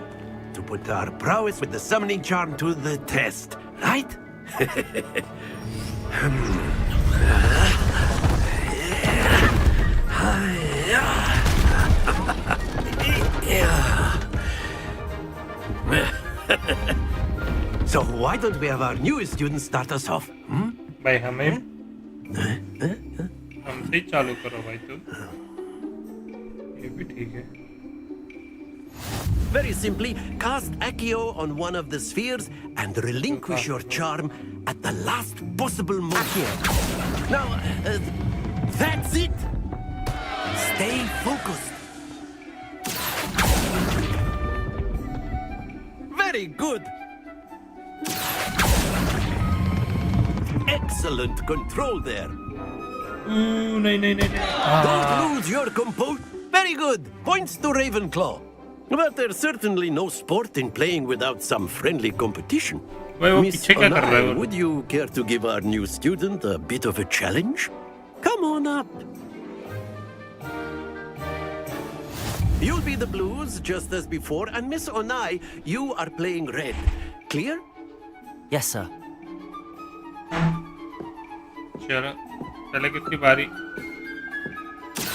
to put our prowess with the summoning charm to the test, right? So why don't we have our newest students start us off? भाई हमें हमसे ही चालू करो भाई तुम। ये भी ठीक है। Very simply, cast Accio on one of the spheres and relinquish your charm at the last possible moment. Now, that's it. Stay focused. Very good. Excellent control there. नहीं। Don't lose your composure. Very good. Points to Ravenclaw. But there's certainly no sport in playing without some friendly competition. Miss Onai, would you care to give our new student a bit of a challenge? Come on up. You'll be the blues just as before, and Miss Onai, you are playing red. Clear? Yes, sir. चलो पहले किसकी बारी?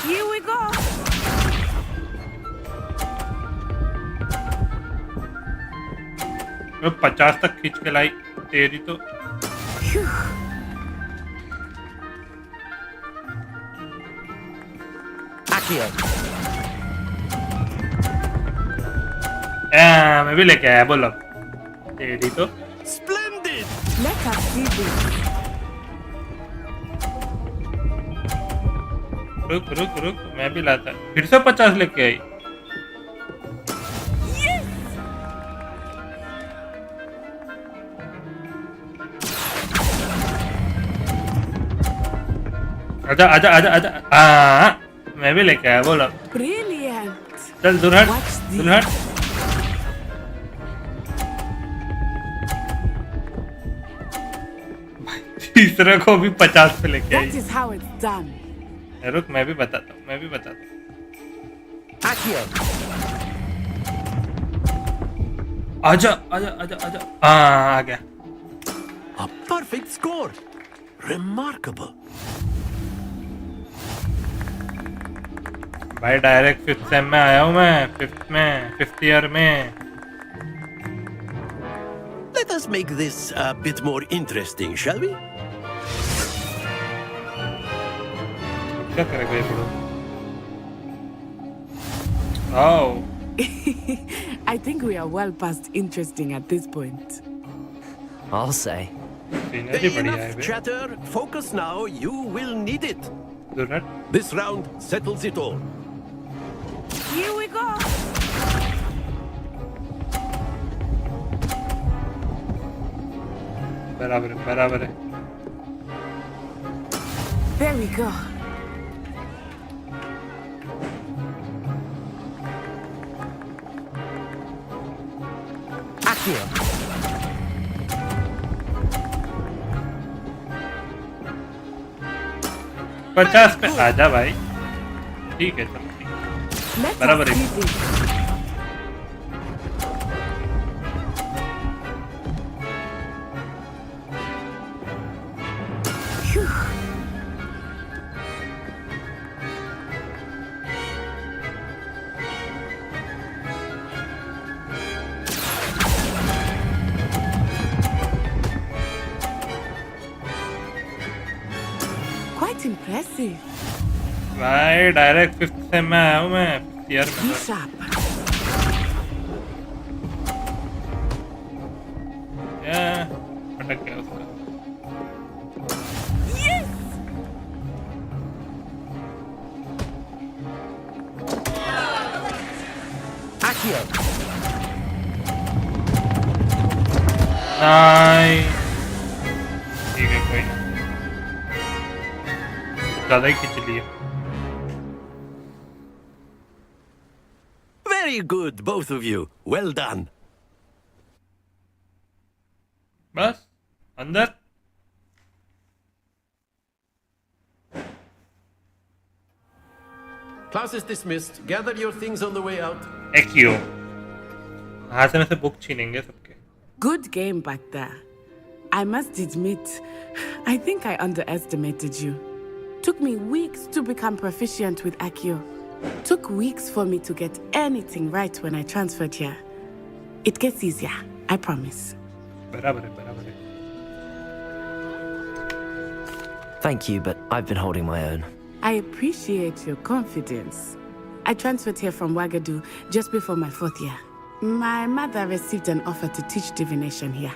Here we go. मैं 50 तक खींच के लाई तेरी तो। Accio. मैं भी लेके आया बोलो तेरी तो। Splendid. Let us see this. रुक मैं भी लाता। फिर से 50 लेके आई। आजा मैं भी लेके आया बोलो। Brilliant. चल दुल्हन तीसरे को भी 50 पे लेके आई। That is how it's done. रुक मैं भी बताता हूँ Accio. आजा आ गया। A perfect score. Remarkable. भाई डायरेक्ट 5th सेम में आया हूँ मैं। 5th ईयर में। Let us make this a bit more interesting, shall we? क्या करेगा ये बड़ो? Oh. I think we are well past interesting at this point. I'll say. Enough chatter. Focus now. You will need it. This round settles it all. Here we go. बराबर है। There we go. Accio. पचास पे आजा भाई। ठीक है चलो बराबर है। quite impressive. भाई डायरेक्ट 5th से मैं आया हूँ मैं 5th ईयर में Be sharp. अटक गया उसका Yes! Accio! नाइस ठीक है कोई ना ज़्यादा ही खींच लिया Very good, both of you. Well done. बस अंदर Class is dismissed. Gather your things on the way out. एक्यो हाथ से बुक छीनेंगे सबके Good game back there. I must admit, I think I underestimated you. Took me weeks to become proficient with Accio. Took weeks for me to get anything right when I transferred here. It gets easier, I promise. बराबर है बराबर है Thank you, but I've been holding my own. I appreciate your confidence. I transferred here from Wagadu just before my 4th year. My mother received an offer to teach divination here.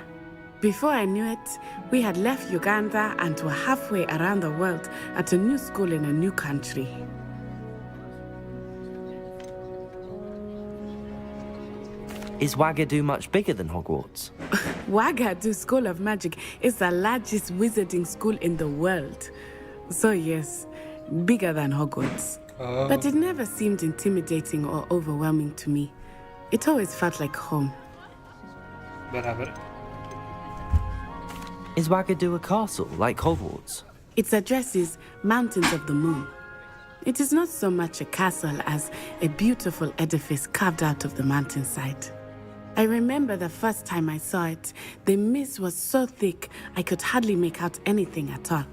Before I knew it, we had left Uganda and were halfway around the world at a new school in a new country. Is Wagadu much bigger than Hogwarts? Wagadu School of Magic is the largest wizarding school in the world. So yes, bigger than Hogwarts. Oh. But it never seemed intimidating or overwhelming to me. It always felt like home. बराबर Is Wagadu a castle like Hogwarts? Its address is Mountains of the Moon. It is not so much a castle as a beautiful edifice carved out of the mountainside. I remember the first time I saw it, the mist was so thick I could hardly make out anything at all.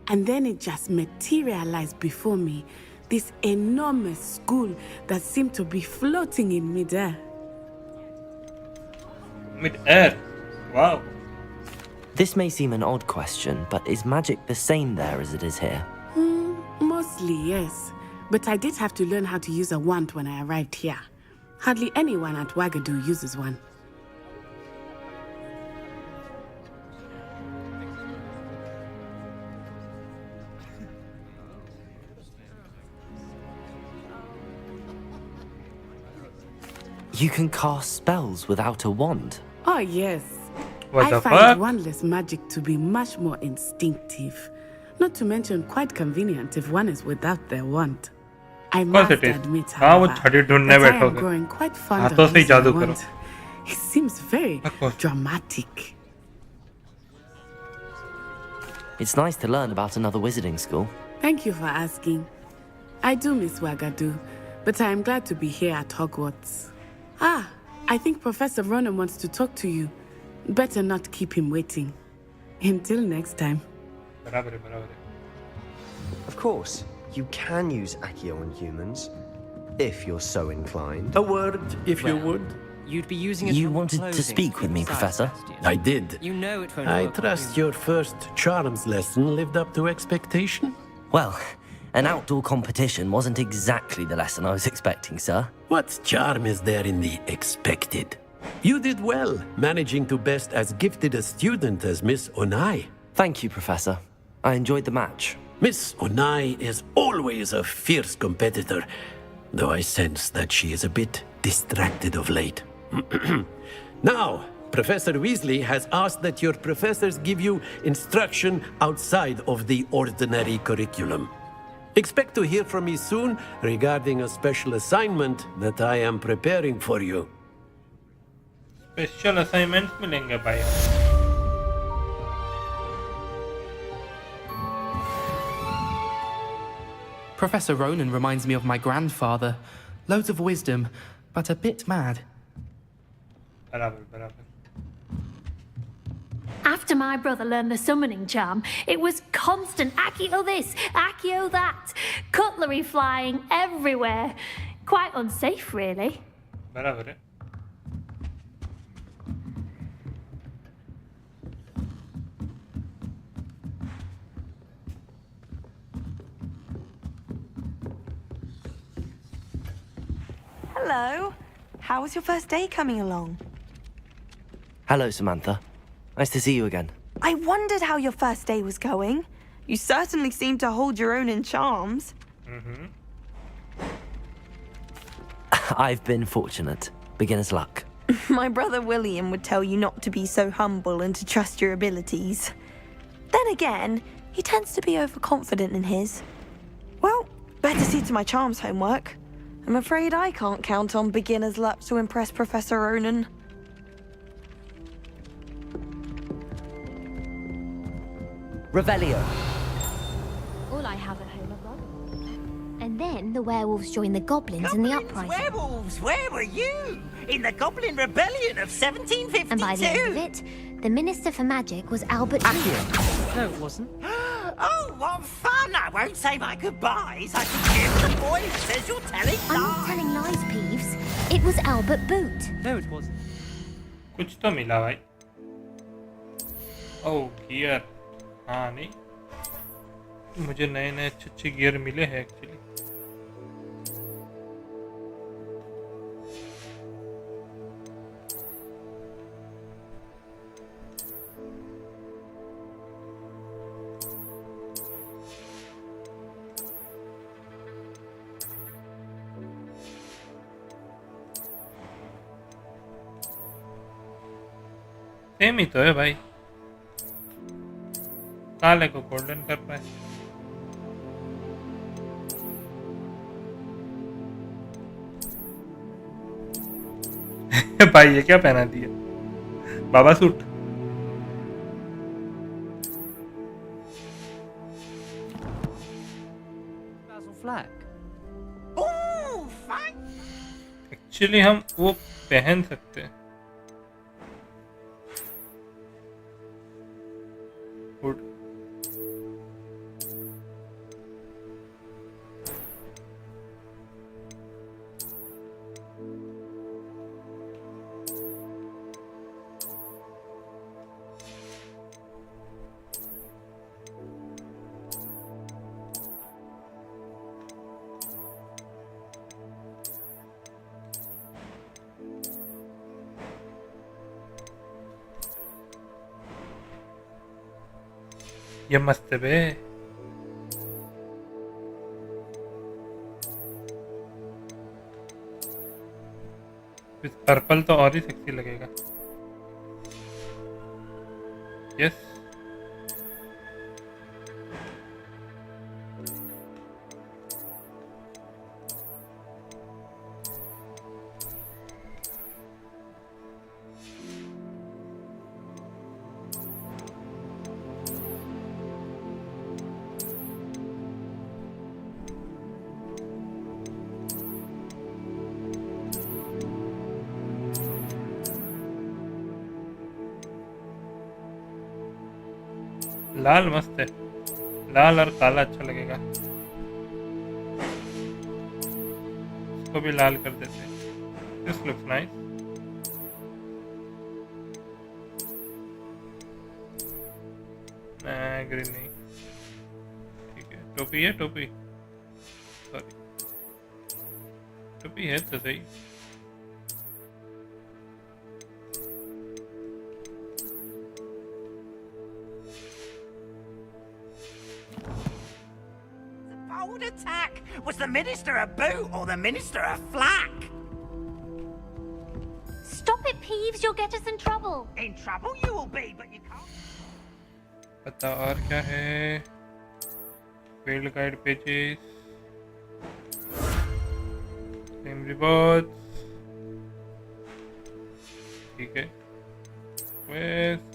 And then it just materialized before me, this enormous school that seemed to be floating in midair. Mid-air? Wow. This may seem an odd question, but is magic the same there as it is here? Mostly, yes. But I did have to learn how to use a wand when I arrived here. Hardly anyone at Wagadu uses one. You can cast spells without a wand? Oh, yes. What I the find fuck? wandless magic to be much more instinctive. Not to mention quite convenient if one is without their wand. I Of course must it is. admit, हाँ वो however, छड़ी ढूंढने that I am बैठोगे growing quite fond हाथों of से ही using जादू a करो wand. It seems very dramatic. It's nice to learn about another wizarding school. Thank you for asking. I do miss Wagadu, but I am glad to be here at Hogwarts. Ah, I think Professor Ronan wants to talk to you. Better not keep him waiting. Until next time. बराबर है बराबर है Of course, you can use Accio on humans, if you're so inclined. A word, if you would. You'd be using it You for wanted to clothing speak with me, inside Professor? Sebastian. I did. You know it won't I work on trust humans. your first charms lesson lived up to expectation. Well, an outdoor competition wasn't exactly the lesson I was expecting, sir. What charm is there in the expected? You did well, managing to best as gifted a student as Miss Onai. Thank you, Professor. I enjoyed the match. Miss Onai is always a fierce competitor, though I sense that she is a bit distracted of late. Now, Professor Weasley has asked that your professors give you instruction outside of the ordinary curriculum. Expect to hear from me soon regarding a special assignment that I am preparing for you. Special assignment मिलेंगे भाई Professor Ronan reminds me of my grandfather. Loads of wisdom, but a bit mad. बराबर बराबर After my brother learned the summoning charm, it was constant Accio this, Accio that. Cutlery flying everywhere. Quite unsafe, really. बराबर है Hello. How was your first day coming along? Hello, Samantha. Nice to see you again. I wondered how your first day was going. You certainly seem to hold your own in charms. I've been fortunate. Beginner's luck. My brother William would tell you not to be so humble and to trust your abilities. Then again, he tends to be overconfident in his. Well, better see to my charms homework. I'm afraid I can't count on beginner's luck to impress Professor Ronan. Revelio. All I have at home are goblins. And then the werewolves joined the goblins in the uprising. Werewolves, where were you? In the Goblin Rebellion of 1752? And by the end of it, the Minister for Magic was Albert Accio. No, it wasn't. Oh, what fun! I won't say my goodbyes. I can hear the boy who says you're telling lies. I'm not telling lies, Peeves. It was Albert Boot. No, it wasn't. कुछ तो मिला भाई. Oh, gear. हाँ नहीं. मुझे नए अच्छे gear मिले हैं एक्चुअली. सेम ही तो है भाई. काले को गोल्डन कर पाए. भाई ये क्या पहना दिया? बाबा सूट. एक्चुअली हम वो पहन सकते हैं. ये मस्त है बे. पर्पल तो और ही सेक्सी लगेगा. यस. लाल मस्त है. लाल और काला अच्छा लगेगा. इसको भी लाल कर देते हैं. This looks nice. ग्रीन नहीं. ठीक है. टोपी है. टोपी. सॉरी. टोपी है तो सही. Attack! Was the Minister a boot or the Minister a flack? Stop it, Peeves. You'll get us in trouble. In trouble you will be, but you can't. पता और क्या है? Field guide pages. Same rewards. ठीक है. Quest.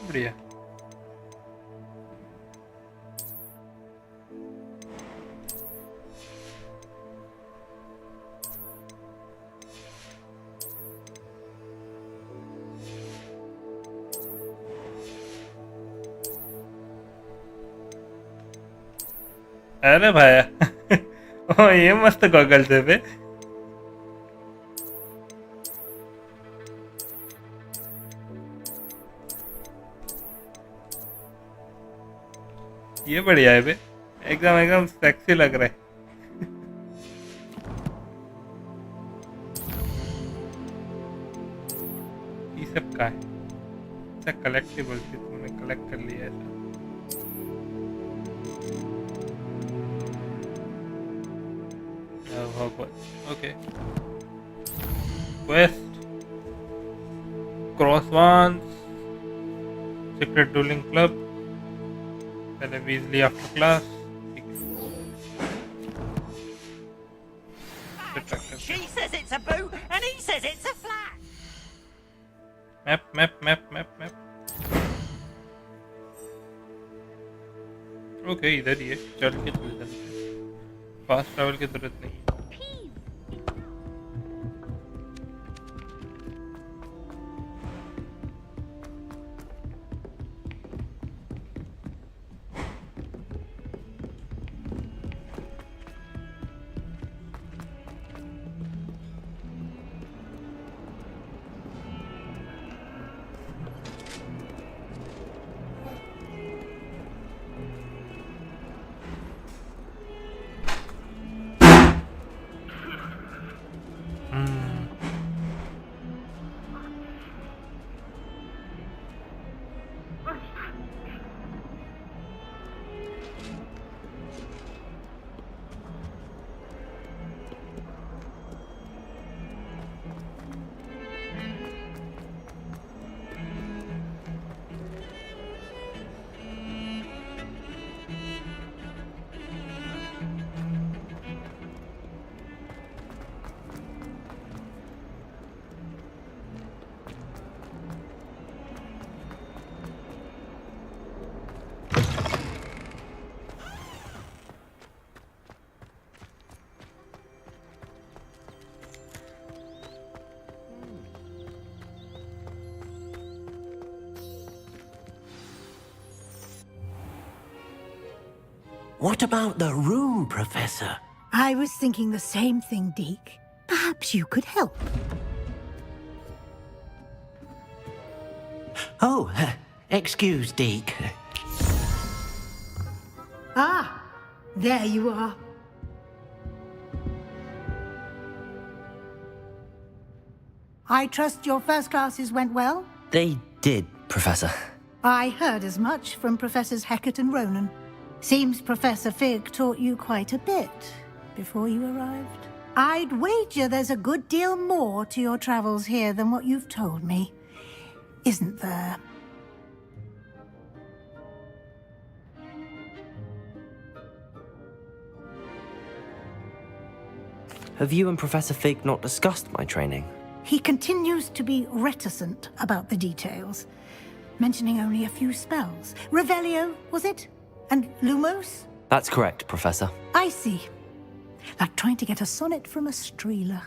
बढ़िया. अरे भाई. ओ ये मस्त गॉगल्स है बे. ये बढ़िया है बे, एकदम एकदम सेक्सी लग रहा है। ये सब का है? अच्छा कलेक्टिबल थी, तुमने कलेक्ट कर लिया ऐसा। Hogwarts. Okay. Quest. Cross wands. Secret dueling club. पहले Weasley after class. She says it's a boo, and he says it's a flat. Map. Okay, इधर ही है, चल के चल जाते हैं। फास्ट ट्रैवल की जरूरत नहीं है। What about the room, Professor? I was thinking the same thing, Deke. Perhaps you could help. Oh, excuse, Deke. Ah, there you are. I trust your first classes went well? They did, Professor. I heard as much from Professors Hecat and Ronan. Seems Professor Fig taught you quite a bit before you arrived. I'd wager there's a good deal more to your travels here than what you've told me, isn't there? Have you and Professor Fig not discussed my training? He continues to be reticent about the details, mentioning only a few spells. Revelio, was it? And Lumos? That's correct, Professor. I see. Like trying to get a sonnet from a streeler.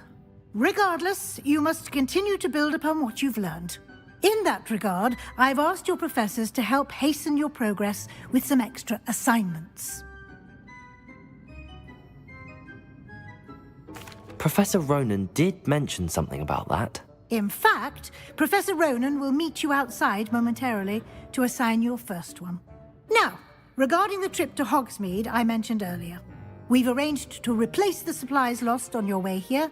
Regardless, you must continue to build upon what you've learned. In that regard, I've asked your professors to help hasten your progress with some extra assignments. Professor Ronan did mention something about that. In fact, Professor Ronan will meet you outside momentarily to assign your first one. Now, regarding the trip to Hogsmeade I mentioned earlier, we've arranged to replace the supplies lost on your way here,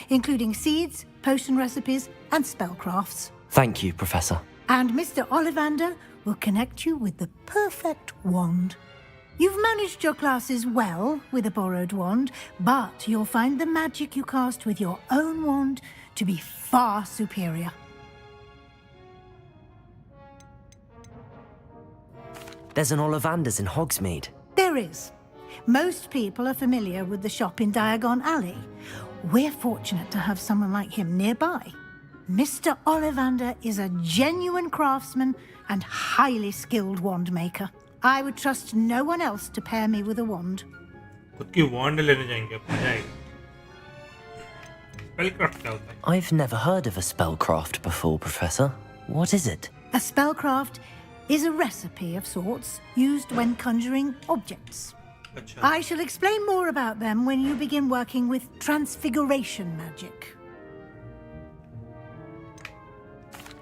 including seeds, potion recipes, and spellcrafts. Thank you, Professor. And Mr. Ollivander will connect you with the perfect wand. You've managed your classes well with a borrowed wand, but you'll find the magic you cast with your own wand to be far superior. There's an Ollivander's in Hogsmeade. There is. Most people are familiar with the shop in Diagon Alley. We're fortunate to have someone like him nearby. Mr. Ollivander is a genuine craftsman and highly skilled wand maker. I would trust no one else to pair me with a wand. खुद की wand लेने जाएंगे, मजा आएगा। Spellcraft क्या होता है? I've never heard of a spellcraft before, Professor. What is it? A spellcraft is a recipe of sorts used when conjuring objects. I shall explain more about them when you begin working with transfiguration magic.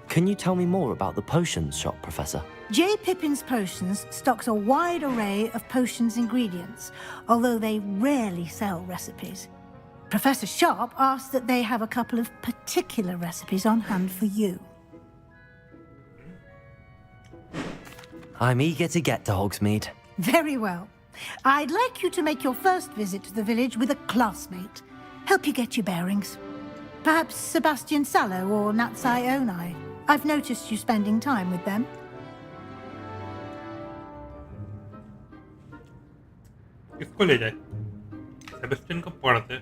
Can you tell me more about the potions shop, Professor? J. Pippin's Potions stocks a wide array of potions ingredients, although they rarely sell recipes. Professor Sharp asked that they have a couple of particular recipes on hand for you. I'm eager to get to Hogsmeade. Very well. I'd like you to make your first visit to the village with a classmate. Help you get your bearings. Perhaps Sebastian Sallow or Natsai Onai. I've noticed you spending time with them. किसको ले जाए? Sebastian को पढ़ते.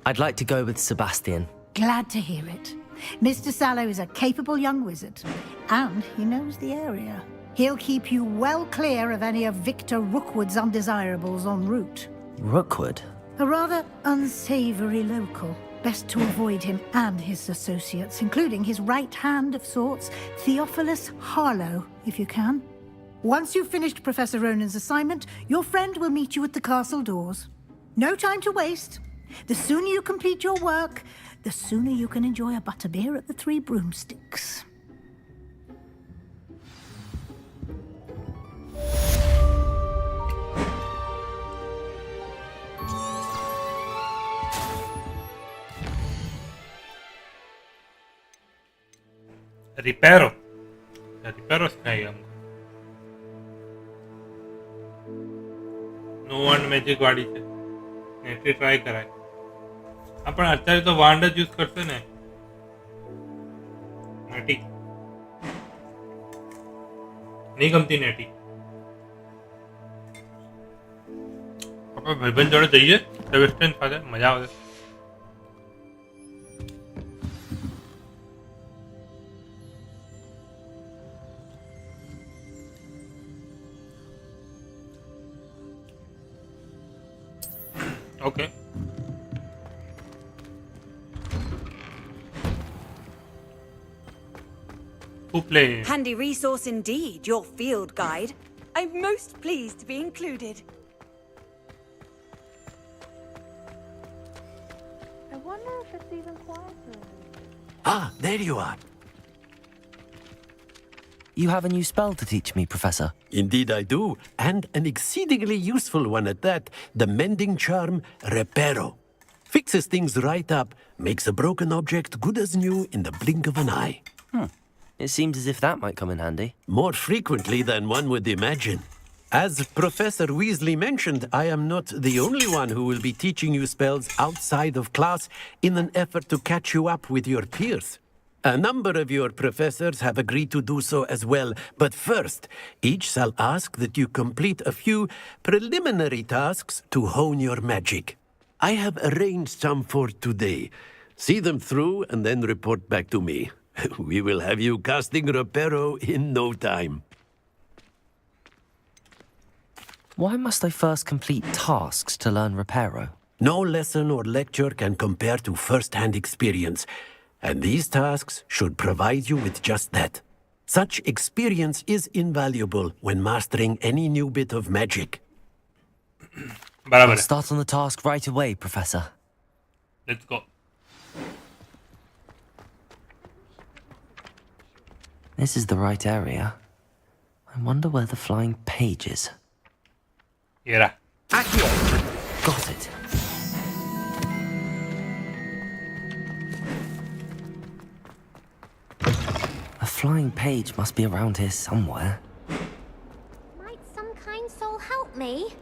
I'd like to go with Sebastian. Glad to hear it. Mr. Sallow is a capable young wizard, and he knows the area. He'll keep you well clear of any of Victor Rookwood's undesirables en route. Rookwood? A rather unsavory local. Best to avoid him and his associates, including his right hand of sorts, Theophilus Harlow, if you can. Once you've finished Professor Ronan's assignment, your friend will meet you at the castle doors. No time to waste. The sooner you complete your work, the sooner you can enjoy a butterbeer at the Three Broomsticks. रिपेरो सिखाएगा हमको. No वॉन्ड magic वाढीचे नेटी try कराय. आपण અત્યારે તો વાંડ જ use કરશે ને. નેટી નહીં ગમતી નેટી. આપણે ભાઈબંધ જોડે જઈએ સેબેસ્ટિયન સાથે મજા આવે. Okay. Who plays? Handy resource indeed, your field guide. I'm most pleased to be included. I wonder if it's even quieter. Ah, there you are. You have a new spell to teach me, Professor. Indeed I do, and an exceedingly useful one at that. The mending charm, Reparo. Fixes things right up, makes a broken object good as new in the blink of an eye. It seems as if that might come in handy. More frequently than one would imagine. As Professor Weasley mentioned, I am not the only one who will be teaching you spells outside of class in an effort to catch you up with your peers. A number of your professors have agreed to do so as well, but first, each shall ask that you complete a few preliminary tasks to hone your magic. I have arranged some for today. See them through and then report back to me. We will have you casting Reparo in no time. Why must I first complete tasks to learn Reparo? No lesson or lecture can compare to first-hand experience. And these tasks should provide you with just that. Such experience is invaluable when mastering any new bit of magic. I'll start on the task right away, Professor. Let's go. This is the right area. I wonder where the flying page is. Yeah. Got it. A flying page must be around here somewhere. Might some kind soul help me?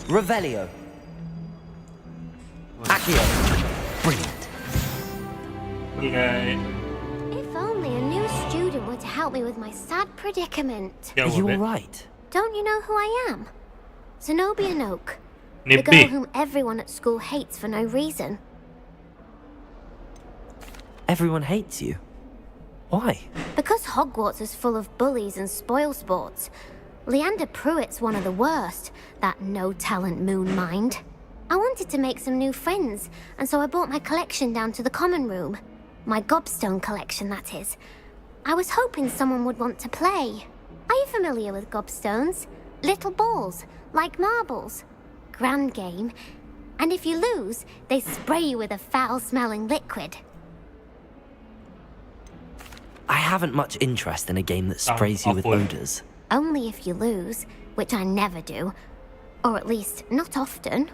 Revelio. Accio. Brilliant. Okay. If only a new student were to help me with my sad predicament. Are you alright? Don't you know who I am? Zenobia Noak. The Nippy. girl whom everyone at school hates for no reason. Everyone hates you. Why? Because Hogwarts is full of bullies and spoilsports. Leander Pruitt's one of the worst, that no-talent moon mind. I wanted to make some new friends, and so I brought my collection down to the common room. My gobstone collection, that is. I was hoping someone would want to play. Are you familiar with gobstones? Little balls, like marbles. Grand game. And if you lose, they spray you with a foul-smelling liquid. I haven't much interest in a game that sprays you with odors. Only if you lose, which I never do. Or at least, not often.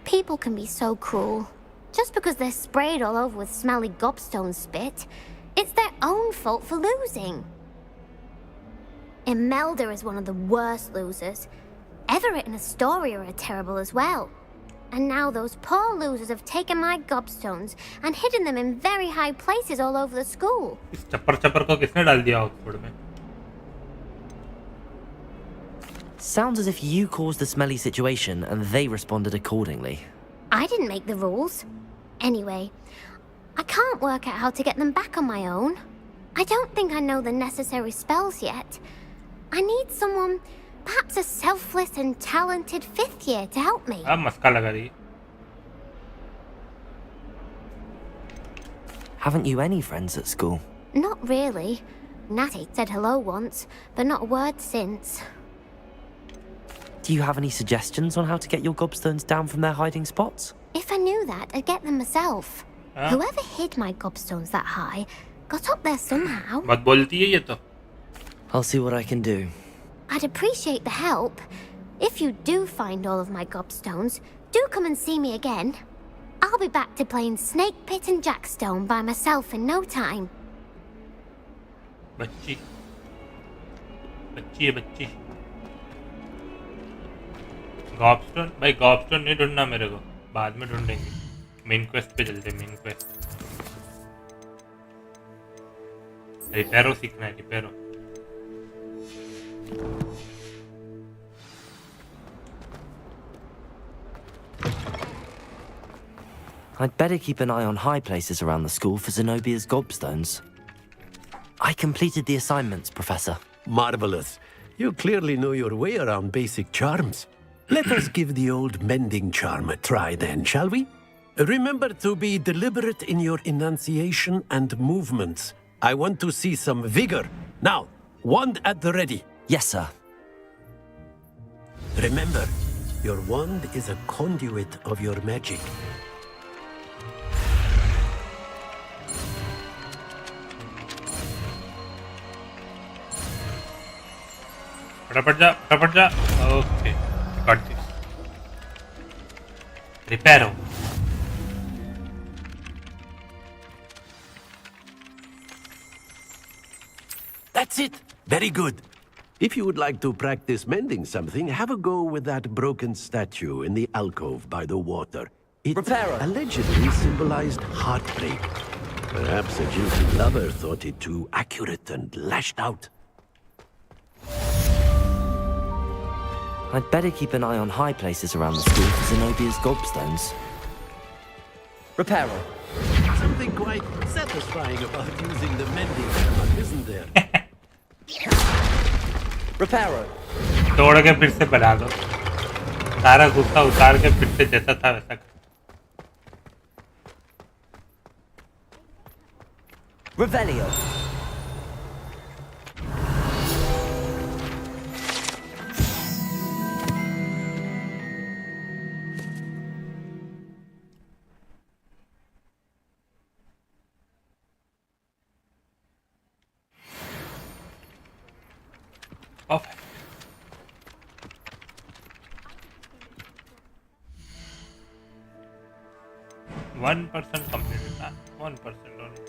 People can be so cruel. Just because they're sprayed all over with smelly gobstone spit, it's their own fault for losing. Imelda is one of the worst losers. Everett and Astoria are terrible as well. And now those poor losers have taken my gobstones and hidden them in very high places all over the school. इस चप्पर को किसने डाल दिया Oxford में? Sounds as if you caused the smelly situation and they responded accordingly. I didn't make the rules. Anyway, I can't work out how to get them back on my own. I don't think I know the necessary spells yet. I need someone, perhaps a selfless and talented 5th year to help me. अब मस्का लगा रही है. Haven't you any friends at school? Not really. Natty said hello once, but not a word since. Do you have any suggestions on how to get your gobstones down from their hiding spots? If I knew that, I'd get them myself. Huh? Whoever hid my gobstones that high got up there somehow. बहुत बोलती है ये तो. I'll see what I can do. I'd appreciate the help. If you do find all of my gobstones, do come and see me again. I'll be back to playing Snake Pit and Jackstone by myself in no time. बच्ची है बच्ची. गॉबस्टोन भाई गॉबस्टोन नहीं ढूंढना मेरे को, बाद में ढूंढेंगे. मेन क्वेस्ट पे चलते हैं. मेन क्वेस्ट रिपेरो सीखना है. रिपेरो I'd better keep an eye on high places around the school for Zenobia's gobstones. I completed the assignments, Professor. Marvelous. You clearly know your way around basic charms. Let us give the old mending charm a try then, shall we? Remember to be deliberate in your enunciation and movements. I want to see some vigor. Now, wand at the ready. Yes, sir. Remember, your wand is a conduit of your magic. फटाफट जा. Okay, got this. Reparo. That's it. Very good. If you would like to practice mending something, have a go with that broken statue in the alcove by the water. It allegedly symbolized heartbreak. Perhaps a guilty lover thought it too accurate and lashed out. I'd better keep an eye on high places around the school for Zenobia's gobstones. Reparo. Something quite satisfying about using the mending hammer, isn't there? Reparo. तोड़ के फिर से बना दो. सारा गुस्सा उतार के फिर से जैसा था वैसा. Revelio. Off. One person completed that. 1% only.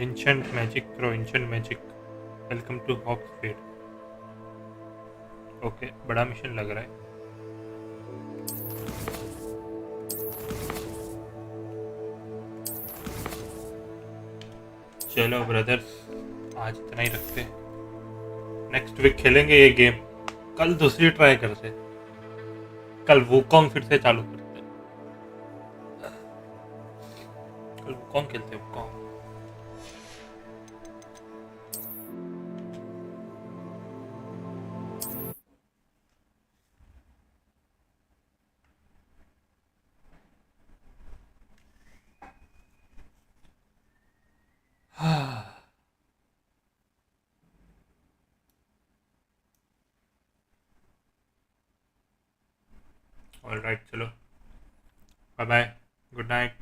Ancient magic pro ancient magic. Welcome to Hogwarts. Okay, बड़ा मिशन लग रहा है. चलो ब्रदर्स, आज इतना ही रखते हैं. नेक्स्ट वीक खेलेंगे ये गेम. कल दूसरी ट्राई करते. कल वुकोंग फिर से चालू करते. कल वुकोंग खेलते. वुकोंग ऑलराइट चलो बाय बाय गुड नाइट